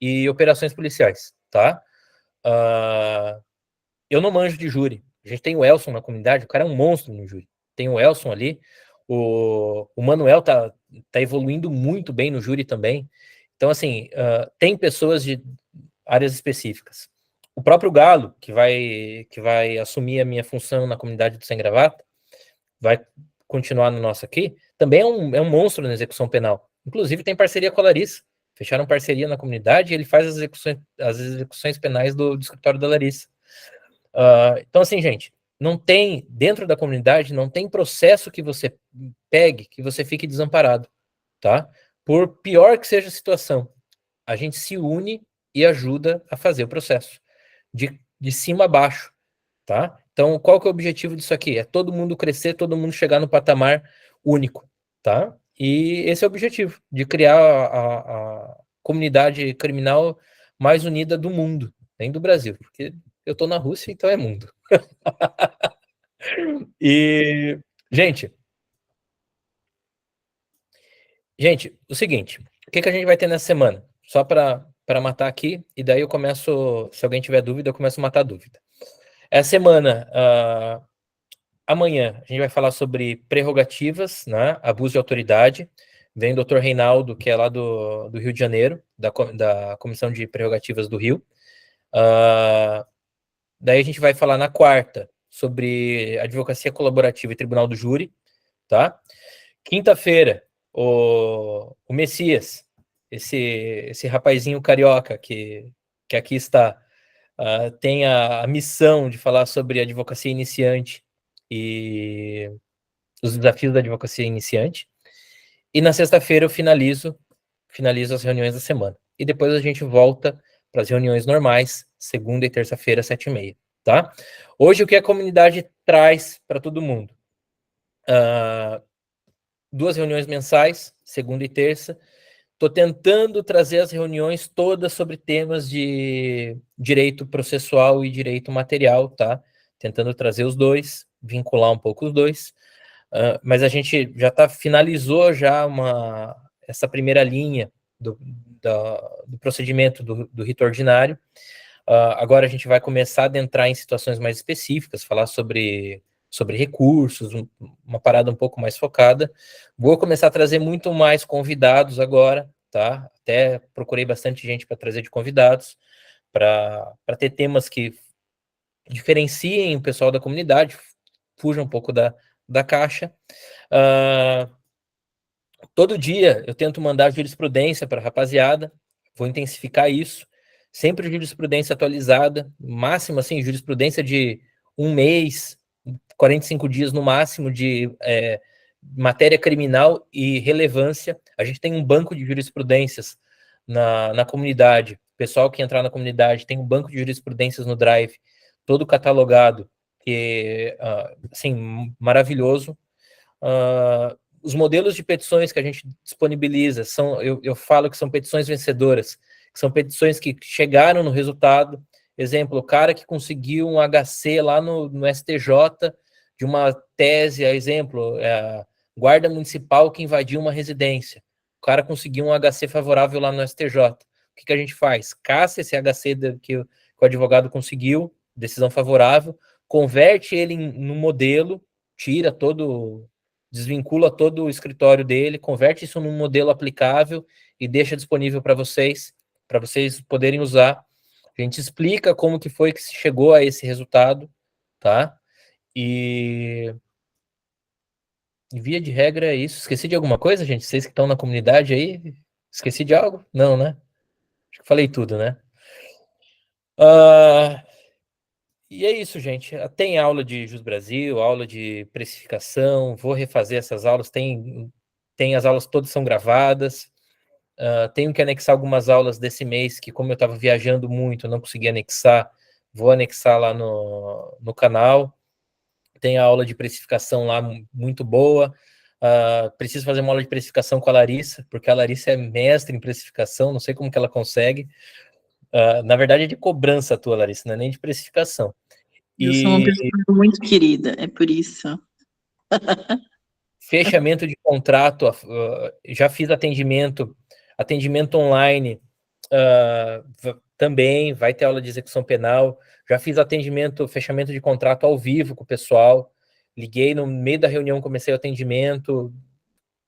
e operações policiais, tá? Eu não manjo de júri. A gente tem o Elson na comunidade, o cara é um monstro no júri. Tem o Elson ali, o Manuel tá evoluindo muito bem no júri também. Então, assim, tem pessoas de áreas específicas. O próprio Galo, que vai assumir a minha função na comunidade do Sem Gravata, vai continuar no nosso aqui, também é um monstro na execução penal. Inclusive tem parceria com a Larissa, fecharam parceria na comunidade e ele faz as execuções penais do escritório da Larissa. Então assim, gente, não tem, dentro da comunidade, não tem processo que você pegue, que você fique desamparado, tá? Por pior que seja a situação, a gente se une e ajuda a fazer o processo, de cima a baixo, tá? Então, qual que é o objetivo disso aqui? É todo mundo crescer, todo mundo chegar no patamar único, tá? E esse é o objetivo, de criar a comunidade criminal mais unida do mundo, nem do Brasil, porque eu tô na Rússia, então é mundo. E, gente, o seguinte, o que a gente vai ter nessa semana? Só para matar aqui, e daí eu começo, se alguém tiver dúvida, eu começo a matar a dúvida. Essa semana, amanhã, a gente vai falar sobre prerrogativas, né, abuso de autoridade. Vem o Dr. Reinaldo, que é lá do Rio de Janeiro, da Comissão de Prerrogativas do Rio. Daí a gente vai falar na quarta sobre advocacia colaborativa e tribunal do júri, tá? Quinta-feira, o Messias, esse rapazinho carioca que aqui está, tem a missão de falar sobre advocacia iniciante e os desafios da advocacia iniciante. E na sexta-feira eu finalizo as reuniões da semana. E depois a gente volta para as reuniões normais, segunda e terça-feira, 7h30, tá? Hoje o que a comunidade traz para todo mundo? 2 reuniões mensais, segunda e terça. Estou tentando trazer as reuniões todas sobre temas de direito processual e direito material, tá? Tentando trazer os dois, vincular um pouco os dois. Mas a gente já finalizou já essa primeira linha do procedimento do rito ordinário. Agora a gente vai começar a adentrar em situações mais específicas, falar sobre recursos, uma parada um pouco mais focada. Vou começar a trazer muito mais convidados agora, tá? Até procurei bastante gente para trazer de convidados, para ter temas que diferenciem o pessoal da comunidade, fujam um pouco da caixa. Todo dia eu tento mandar jurisprudência para a rapaziada, vou intensificar isso, sempre jurisprudência atualizada, máximo assim, jurisprudência de 1 mês, 45 dias no máximo de matéria criminal e relevância. A gente tem um banco de jurisprudências na comunidade. O pessoal que entrar na comunidade tem um banco de jurisprudências no Drive. todo catalogado, que assim, maravilhoso. Os modelos de petições que a gente disponibiliza são, eu falo que são petições vencedoras, que são petições que chegaram no resultado. Exemplo, o cara que conseguiu um HC lá no STJ de uma tese, exemplo, guarda municipal que invadiu uma residência. O cara conseguiu um HC favorável lá no STJ. O que a gente faz? Caça esse HC que o advogado conseguiu, decisão favorável, converte ele no modelo, desvincula todo o escritório dele, converte isso num modelo aplicável e deixa disponível para vocês poderem usar. A gente explica como que foi que se chegou a esse resultado, tá? E via de regra é isso. Esqueci de alguma coisa, gente? Vocês que estão na comunidade aí, esqueci de algo? Não, né? Acho que falei tudo, né? E é isso, gente. Tem aula de Jus Brasil, aula de precificação, vou refazer essas aulas, tem as aulas todas são gravadas. Tenho que anexar algumas aulas desse mês, que como eu estava viajando muito, não consegui anexar, vou anexar lá no canal. Tem a aula de precificação lá muito boa. Preciso fazer uma aula de precificação com a Larissa, porque a Larissa é mestre em precificação, não sei como que ela consegue. Na verdade é de cobrança a tua, Larissa, não é nem de precificação. Eu sou uma pessoa muito querida, é por isso. Fechamento de contrato, já fiz atendimento online, também vai ter aula de execução penal, já fiz fechamento de contrato ao vivo com o pessoal, liguei no meio da reunião, comecei o atendimento,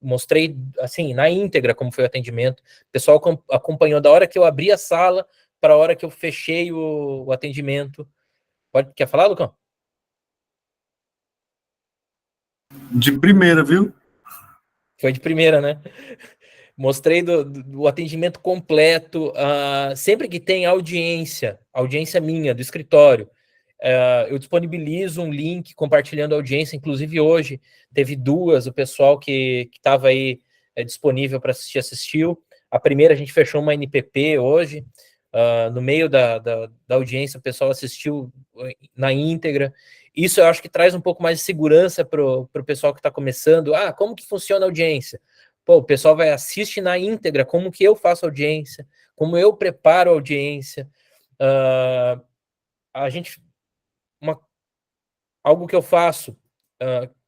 mostrei, assim, na íntegra como foi o atendimento, o pessoal acompanhou da hora que eu abri a sala para a hora que eu fechei o atendimento. Quer falar, Lucão? De primeira, viu? Foi de primeira, né? Mostrei do atendimento completo. Sempre que tem audiência minha, do escritório, eu disponibilizo um link compartilhando a audiência. Inclusive hoje teve duas, o pessoal que estava aí disponível para assistiu. A primeira a gente fechou uma NPP hoje, no meio da audiência o pessoal assistiu na íntegra. Isso eu acho que traz um pouco mais de segurança para o pessoal que está começando. Como que funciona a audiência? Pô, o pessoal assiste na íntegra como que eu faço audiência, como eu preparo a audiência. Algo que eu faço,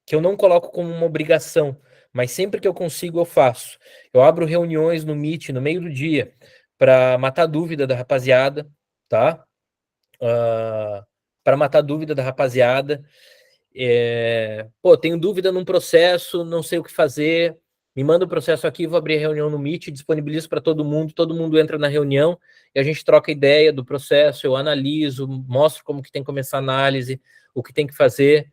que eu não coloco como uma obrigação, mas sempre que eu consigo eu faço. Eu abro reuniões no Meet no meio do dia para matar dúvida da rapaziada, tá? Para matar dúvida da rapaziada. Tenho dúvida num processo, não sei o que fazer, me manda o processo aqui, vou abrir a reunião no Meet, disponibilizo para todo mundo entra na reunião e a gente troca ideia do processo, eu analiso, mostro como que tem que começar a análise, o que tem que fazer,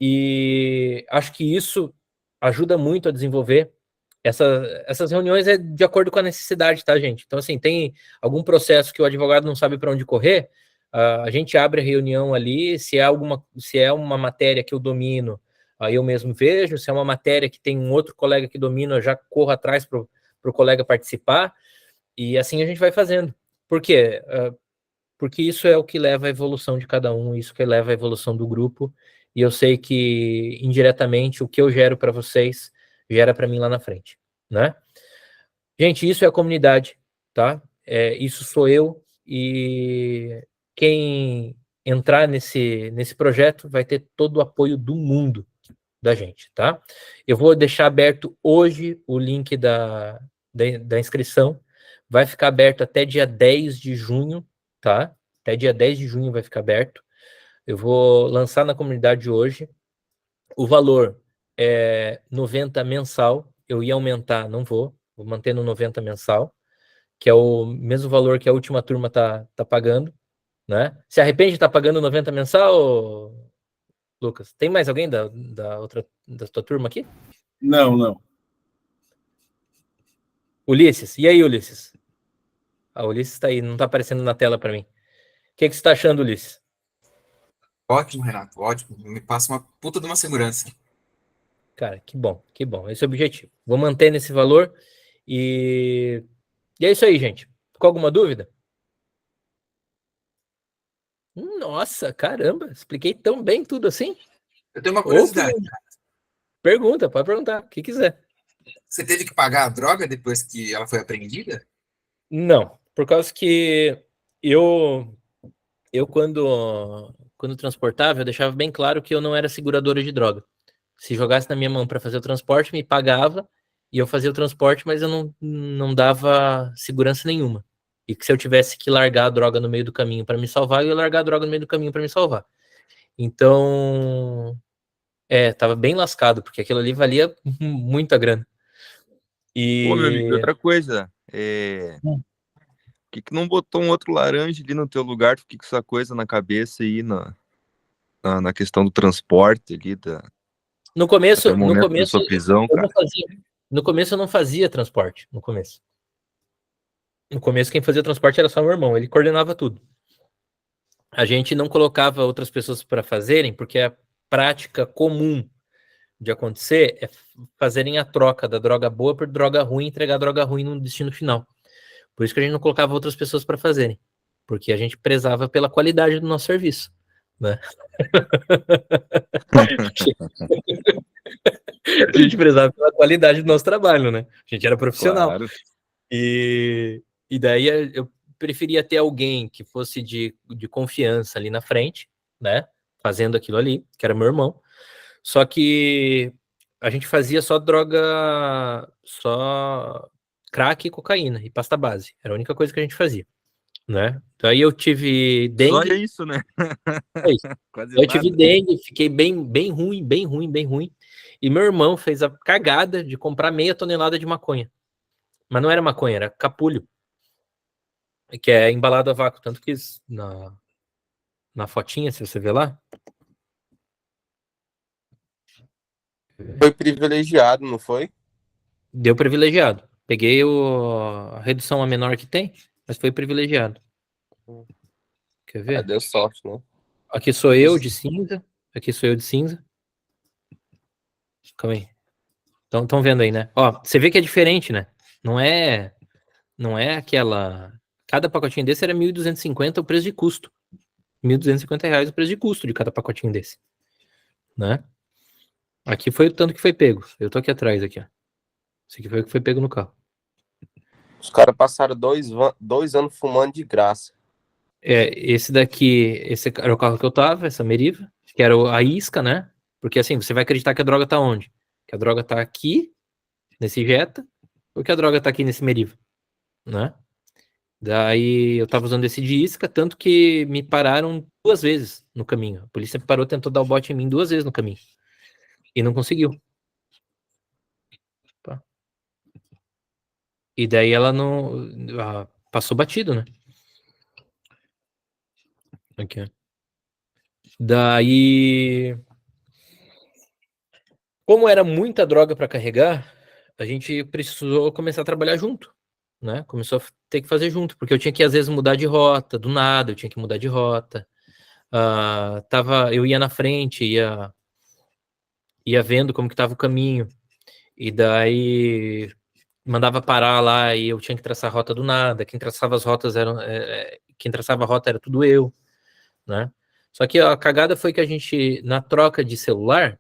e acho que isso ajuda muito a desenvolver. Essas reuniões é de acordo com a necessidade, tá, gente? Então, assim, tem algum processo que o advogado não sabe para onde correr, a gente abre a reunião ali, se é uma matéria que eu domino, aí eu mesmo vejo, se é uma matéria que tem um outro colega que domina, eu já corro atrás para o colega participar, e assim a gente vai fazendo. Por quê? Porque isso é o que leva à evolução de cada um, isso que leva à evolução do grupo, e eu sei que, indiretamente, o que eu gero para vocês, gera para mim lá na frente, né? Gente, isso é a comunidade, tá? Isso sou eu, e quem entrar nesse projeto vai ter todo o apoio do mundo da gente, tá? Eu vou deixar aberto hoje o link da inscrição, vai ficar aberto até dia 10 de junho, tá? Até dia 10 de junho vai ficar aberto. Eu vou lançar na comunidade hoje. O valor é 90 mensal, eu ia aumentar, não vou manter no 90 mensal, que é o mesmo valor que a última turma tá pagando, né? Se arrepende de estar pagando 90 mensal, Lucas? Tem mais alguém da tua turma aqui? Não. Ulisses, e aí, Ulisses? O Ulisses tá aí, não tá aparecendo na tela para mim. O que você está achando, Ulisses? Ótimo, Renato, ótimo. Me passa uma puta de uma segurança. Cara, que bom. Esse é o objetivo. Vou manter nesse valor e é isso aí, gente. Ficou alguma dúvida? Nossa, caramba, expliquei tão bem tudo assim? Eu tenho uma Ô, curiosidade. pergunta, pode perguntar, o que quiser. Você teve que pagar a droga depois que ela foi apreendida? Não, por causa que eu, eu quando transportava, eu deixava bem claro que eu não era seguradora de droga. Se jogasse na minha mão para fazer o transporte, me pagava e eu fazia o transporte, mas eu não dava segurança nenhuma. E que se eu tivesse que largar a droga no meio do caminho para me salvar, eu ia largar a droga no meio do caminho para me salvar. Então, tava bem lascado, porque aquilo ali valia muita grana. Pô, meu amigo, e E outra coisa, Hum. por que não botou um outro laranja ali no teu lugar? Tu fica com essa coisa na cabeça aí na questão do transporte ali, no até começo, o no momento da começo sua prisão, eu não cara. fazia, no começo eu não fazia transporte, no começo. No começo quem fazia transporte era só meu irmão, ele coordenava tudo. A gente não colocava outras pessoas para fazerem, porque a prática comum de acontecer é fazerem a troca da droga boa por droga ruim e entregar a droga ruim no destino final. Por isso que a gente não colocava outras pessoas para fazerem, porque a gente prezava pela qualidade do nosso serviço, né? A gente prezava pela qualidade do nosso trabalho, né? A gente era profissional. Claro. E daí eu preferia ter alguém que fosse de confiança ali na frente, né? Fazendo aquilo ali, que era meu irmão. Só que a gente fazia só droga, só crack e cocaína e pasta base. Era a única coisa que a gente fazia, né? Daí eu tive Só é dengue. isso, né? É isso. Quase Eu tive nada. dengue, fiquei bem ruim, bem ruim, bem ruim. E meu irmão fez a cagada de comprar meia tonelada de maconha. Mas não era maconha, era capulho, que é embalado a vácuo. Tanto que na fotinha, se você ver lá, Foi privilegiado, não foi? deu privilegiado. Peguei a redução a menor que tem, mas foi privilegiado. Quer ver? Deu sorte, né? Aqui sou eu de cinza. Aqui sou eu de cinza. Calma aí. Estão vendo aí, né? Ó, você vê que é diferente, né? Não é aquela. Cada pacotinho desse era 1.250 o preço de custo. R$ 1.250 o preço de custo de cada pacotinho desse, né? Aqui foi o tanto que foi pego. Eu tô aqui atrás, aqui, ó. Esse aqui foi o que foi pego no carro. Os caras passaram 2 anos fumando de graça. Esse daqui, esse era o carro que eu tava, essa Meriva, que era a isca, né? Porque assim, você vai acreditar que a droga tá onde? Que a droga tá aqui, nesse Jetta, ou que a droga tá aqui nesse Meriva, né? Daí eu tava usando esse de isca, tanto que me pararam 2 vezes no caminho. A polícia parou, tentou dar o bote em mim 2 vezes no caminho. E não conseguiu. Tá? E daí ela não. Passou batido, né? Aqui, ó. Daí. Como era muita droga para carregar, a gente precisou começar a trabalhar junto, né? Começou a ter que fazer junto, porque eu tinha que às vezes mudar de rota, do nada, eu tinha que mudar de rota. Eu ia na frente, ia vendo como que estava o caminho, e daí mandava parar lá e eu tinha que traçar a rota do nada. Quem traçava as rotas quem traçava a rota era tudo eu, né? Só que a cagada foi que a gente, na troca de celular,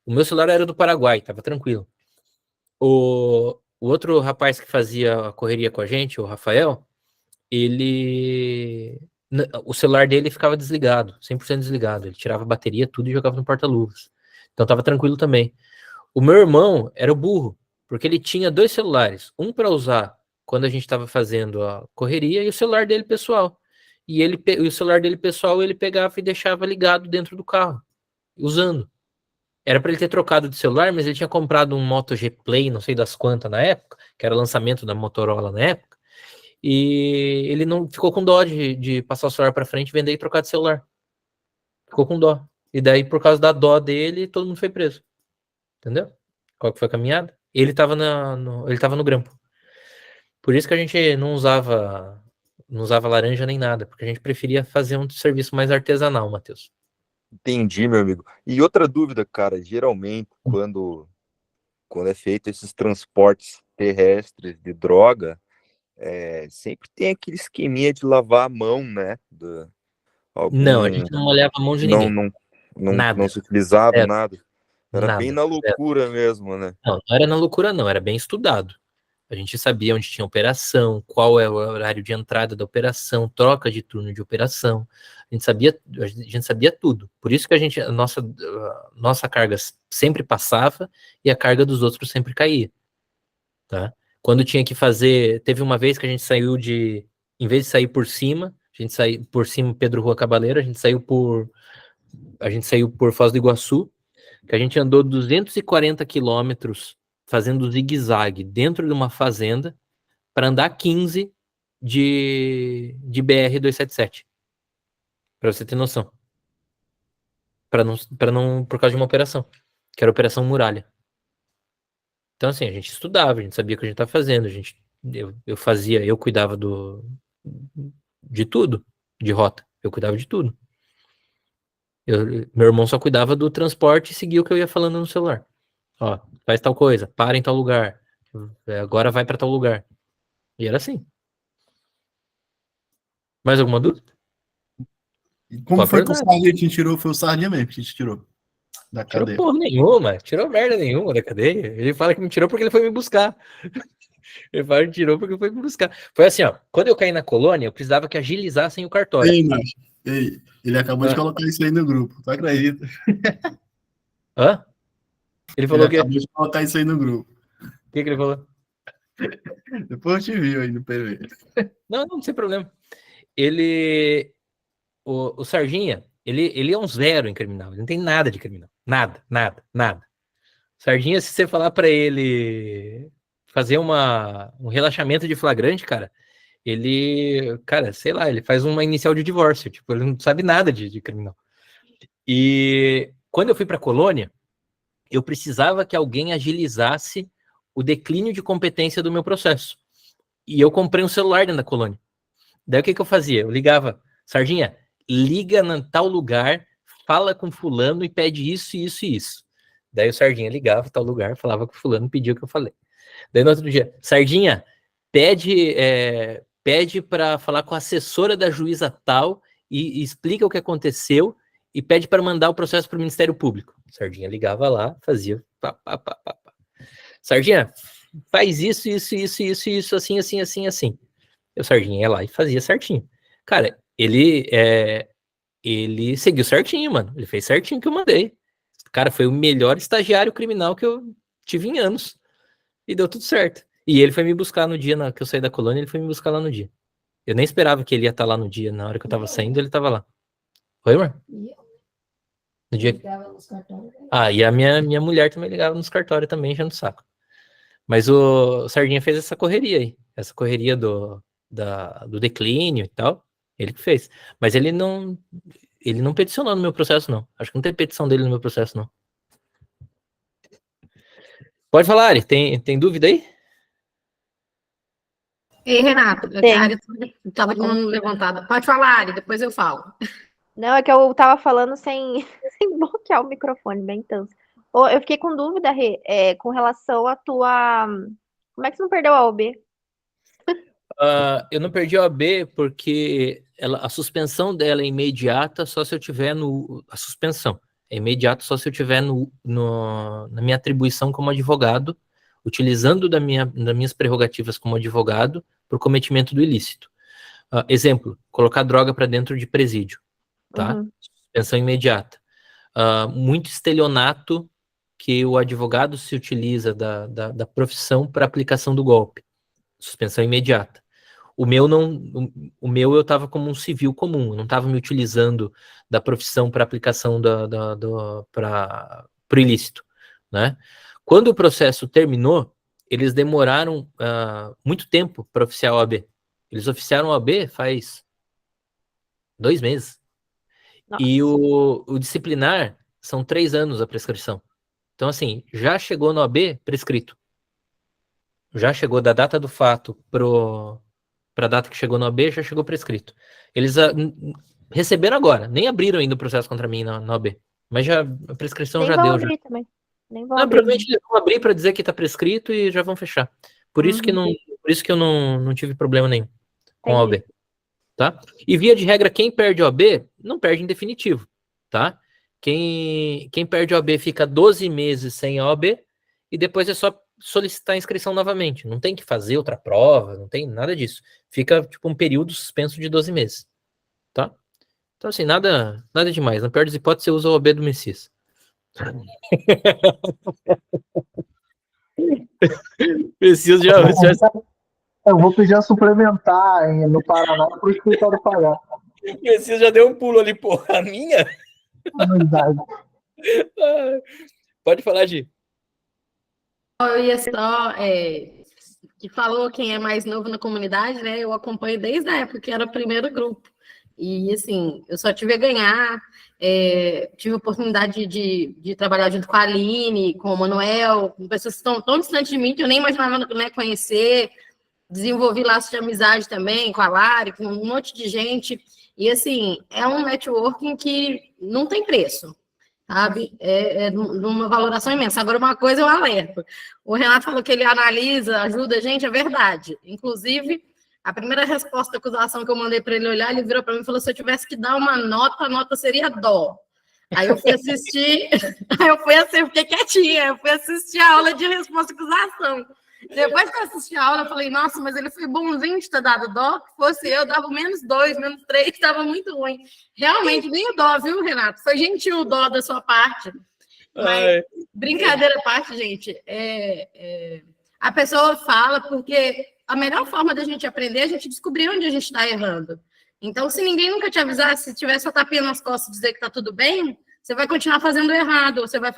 o meu celular era do Paraguai, tava tranquilo. O outro rapaz que fazia a correria com a gente, o Rafael, o celular dele ficava desligado, 100% desligado. Ele tirava a bateria, tudo e jogava no porta-luvas. Então tava tranquilo também. O meu irmão era o burro, porque ele tinha 2 celulares, um para usar quando a gente estava fazendo a correria e o celular dele pessoal. E o celular dele pessoal ele pegava e deixava ligado dentro do carro, usando. Era para ele ter trocado de celular, mas ele tinha comprado um Moto G Play, não sei das quantas na época, que era o lançamento da Motorola na época, e ele não ficou com dó de passar o celular para frente, vender e trocar de celular. Ficou com dó. E daí, por causa da dó dele, todo mundo foi preso. Entendeu? Qual que foi a caminhada? Ele tava no grampo. Por isso que a gente não usava laranja nem nada, porque a gente preferia fazer um serviço mais artesanal, Matheus. Entendi, meu amigo. E outra dúvida, cara, geralmente quando é feito esses transportes terrestres de droga, sempre tem aquele esqueminha de lavar a mão, né, Não, a gente não molhava a mão de ninguém. Não Nada. se utilizava Zero. nada. Era Nada, bem na loucura mesmo, né? Não era na loucura, não, era bem estudado. A gente sabia onde tinha operação, qual é o horário de entrada da operação, troca de turno de operação. A gente sabia tudo. Por isso que a nossa carga sempre passava e a carga dos outros sempre caía. Tá? Quando tinha que fazer, teve uma vez que a gente saiu em vez de sair por cima, a gente saiu por cima Pedro Rua Cabaleiro, a gente saiu por Foz do Iguaçu, que a gente andou 240 quilômetros fazendo zigue-zague dentro de uma fazenda para andar 15 de BR-277. Para você ter noção. Por causa de uma operação, que era a Operação Muralha. Então, assim, a gente estudava, a gente sabia o que a gente estava fazendo, eu cuidava de tudo, de rota, eu cuidava de tudo. Meu irmão só cuidava do transporte e seguia o que eu ia falando no celular. Ó, faz tal coisa, para em tal lugar, agora vai para tal lugar. E era assim. Mais alguma dúvida? E como foi que o Sardinha te tirou? Foi o Sardinha mesmo que te tirou da cadeia. Tirou porra nenhuma, tirou merda nenhuma da cadeia. Ele fala que me tirou porque ele foi me buscar. Ele fala que tirou porque foi me buscar. Foi assim, ó, quando eu caí na colônia, eu precisava que agilizassem o cartório. Ei, macho. Ei, ele acabou de colocar isso aí no grupo, tu acredita? Hã? Ele falou que... acabou de colocar isso aí no grupo. O que ele falou? Depois eu te vi aí no PV. Não tem problema. O Sardinha, ele é um zero em criminal. Ele não tem nada de criminal. Nada. Sardinha, se você falar pra ele fazer um relaxamento de flagrante, cara, sei lá, ele faz uma inicial de divórcio. Tipo, ele não sabe nada de criminal. E quando eu fui pra colônia, eu precisava que alguém agilizasse o declínio de competência do meu processo. E eu comprei um celular dentro da colônia. Daí o que eu fazia? Eu ligava, Sardinha, liga em tal lugar, fala com fulano e pede isso, isso e isso. Daí o Sardinha ligava em tal lugar, falava com fulano, pedia o que eu falei. Daí no outro dia, Sardinha, pede para falar com a assessora da juíza tal e explica o que aconteceu e pede para mandar o processo para o Ministério Público. Sardinha ligava lá, fazia pá. Sardinha, faz isso, assim. O Sardinha ia lá e fazia certinho. Cara, ele seguiu certinho, mano. Ele fez certinho o que eu mandei. Cara, foi o melhor estagiário criminal que eu tive em anos. E deu tudo certo. E ele foi me buscar no dia que eu saí da colônia, ele foi me buscar lá no dia. Eu nem esperava que ele ia estar lá no dia. Na hora que eu tava saindo, ele tava lá. Oi, amor? No dia... e a minha mulher também ligava nos cartórios também, enchendo o saco. Mas o Sardinha fez essa correria aí. Essa correria do declínio e tal. Ele que fez. Mas ele não peticionou no meu processo, não. Acho que não tem petição dele no meu processo, não. Pode falar, Ari. Tem dúvida aí? Ei, Renato, a Ari estava de mão levantada. Pode falar, Ari, depois eu falo. Não, é que eu tava falando sem bloquear o microfone, bem tanto. Eu fiquei com dúvida, Rê, com relação à tua... Como é que você não perdeu a OB? Eu não perdi a OB porque a suspensão dela é imediata só se eu tiver a suspensão é imediata só se eu tiver na minha atribuição como advogado, utilizando das minhas prerrogativas como advogado por cometimento do ilícito. Exemplo, colocar droga para dentro de presídio, tá? Uhum. Suspensão imediata. Muito estelionato que o advogado se utiliza da profissão para aplicação do golpe. Suspensão imediata. O meu eu estava como um civil comum, eu não estava me utilizando da profissão para aplicação para o ilícito, né? Quando o processo terminou, eles demoraram muito tempo para oficiar a OAB. Eles oficiaram a OAB faz 2 meses. Nossa. E o disciplinar são 3 anos a prescrição. Então, assim, já chegou no OAB prescrito. Já chegou da data do fato para a data que chegou no OAB, já chegou prescrito. Eles receberam agora, nem abriram ainda o processo contra mim na OAB, mas a prescrição nem já vão deu. Abrir já. Também. Nem vão abrir. Provavelmente eles vão abrir para dizer que está prescrito e já vão fechar. Por isso que eu não tive problema nenhum com a OAB. Tá? E via de regra, quem perde a OAB, não perde em definitivo, tá? Quem perde a OAB fica 12 meses sem a OAB e depois é só solicitar a inscrição novamente. Não tem que fazer outra prova, não tem nada disso. Fica tipo um período suspenso de 12 meses, tá? Então assim, nada demais. Na pior das hipóteses, você usa a OAB do Messias. Messias já... Eu vou pedir a suplementar no Paraná para o escritório pagar. Messias já deu um pulo ali, porra. A minha? Anuidade. Pode falar, Gi. Eu ia só, que falou quem é mais novo na comunidade, né? Eu acompanho desde a época que era o primeiro grupo. E, assim, eu só tive a ganhar, tive a oportunidade de trabalhar junto com a Aline, com o Manuel, com pessoas que estão tão distantes de mim que eu nem imaginava, né, conhecer. Desenvolvi laços de amizade também com a Lari, com um monte de gente. E, assim, é um networking que não tem preço, sabe? É de uma valoração imensa. Agora, uma coisa eu alerto. O Renato falou que ele analisa, ajuda a gente, é verdade. Inclusive, a primeira resposta da acusação que eu mandei para ele olhar, ele virou para mim e falou: se eu tivesse que dar uma nota, a nota seria dó. Aí eu fui assistir, fiquei quietinha, eu fui assistir a aula de resposta à acusação. Depois que eu assisti a aula, eu falei: nossa, mas ele foi bonzinho de ter dado dó. Se fosse eu, dava -2, -3, estava muito ruim. Realmente, nem o dó, viu, Renato? Foi gentil o dó da sua parte. Mas, brincadeira à parte, gente, a pessoa fala porque a melhor forma da gente aprender é a gente descobrir onde a gente está errando. Então, se ninguém nunca te avisar, se tiver só tapinha nas costas e dizer que está tudo bem, você vai continuar fazendo errado, você vai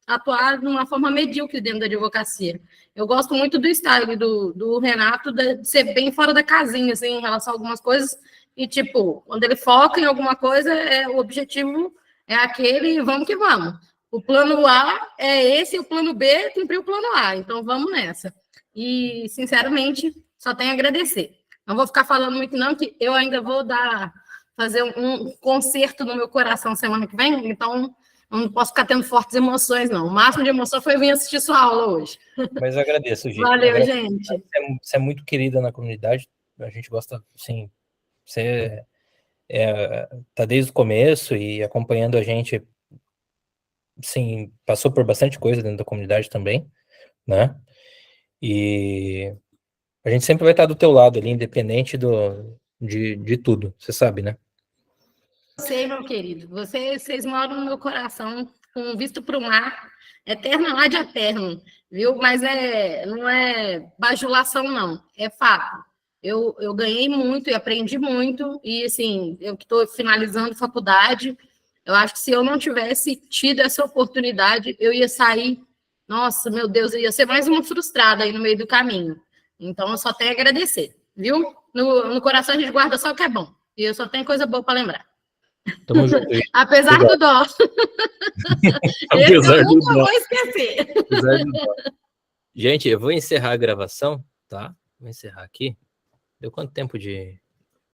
atuar de uma forma medíocre dentro da advocacia. Eu gosto muito do style do Renato, de ser bem fora da casinha, assim, em relação a algumas coisas, e, tipo, quando ele foca em alguma coisa, o objetivo é aquele, vamos que vamos. O plano A é esse, o plano B cumprir o plano A, então vamos nessa. E, sinceramente, só tenho a agradecer. Não vou ficar falando muito, não, que eu ainda vou fazer um concerto no meu coração semana que vem, então não posso ficar tendo fortes emoções, não. O máximo de emoção foi vir assistir sua aula hoje. Mas eu agradeço, Gi. Valeu, gente. Você é muito querida na comunidade, a gente gosta, sim. Você tá desde o começo e acompanhando a gente, sim, passou por bastante coisa dentro da comunidade também, né? E a gente sempre vai estar do teu lado ali, independente de tudo, você sabe, né? Sei, meu querido. Vocês moram no meu coração, com visto para o mar, eterno lá de eterno, viu? Mas não é bajulação, não. É fato. Eu ganhei muito e aprendi muito, e, assim, eu que estou finalizando faculdade, eu acho que se eu não tivesse tido essa oportunidade, eu ia sair, nossa, meu Deus, eu ia ser mais uma frustrada aí no meio do caminho. Então, eu só tenho a agradecer, viu? No coração a gente guarda só o que é bom, e eu só tenho coisa boa para lembrar. Tamo junto. Apesar do dó. Apesar eu do nunca dó. vou esquecer. Apesar do dó. Gente, eu vou encerrar a gravação, tá? Vou encerrar aqui. Deu quanto tempo de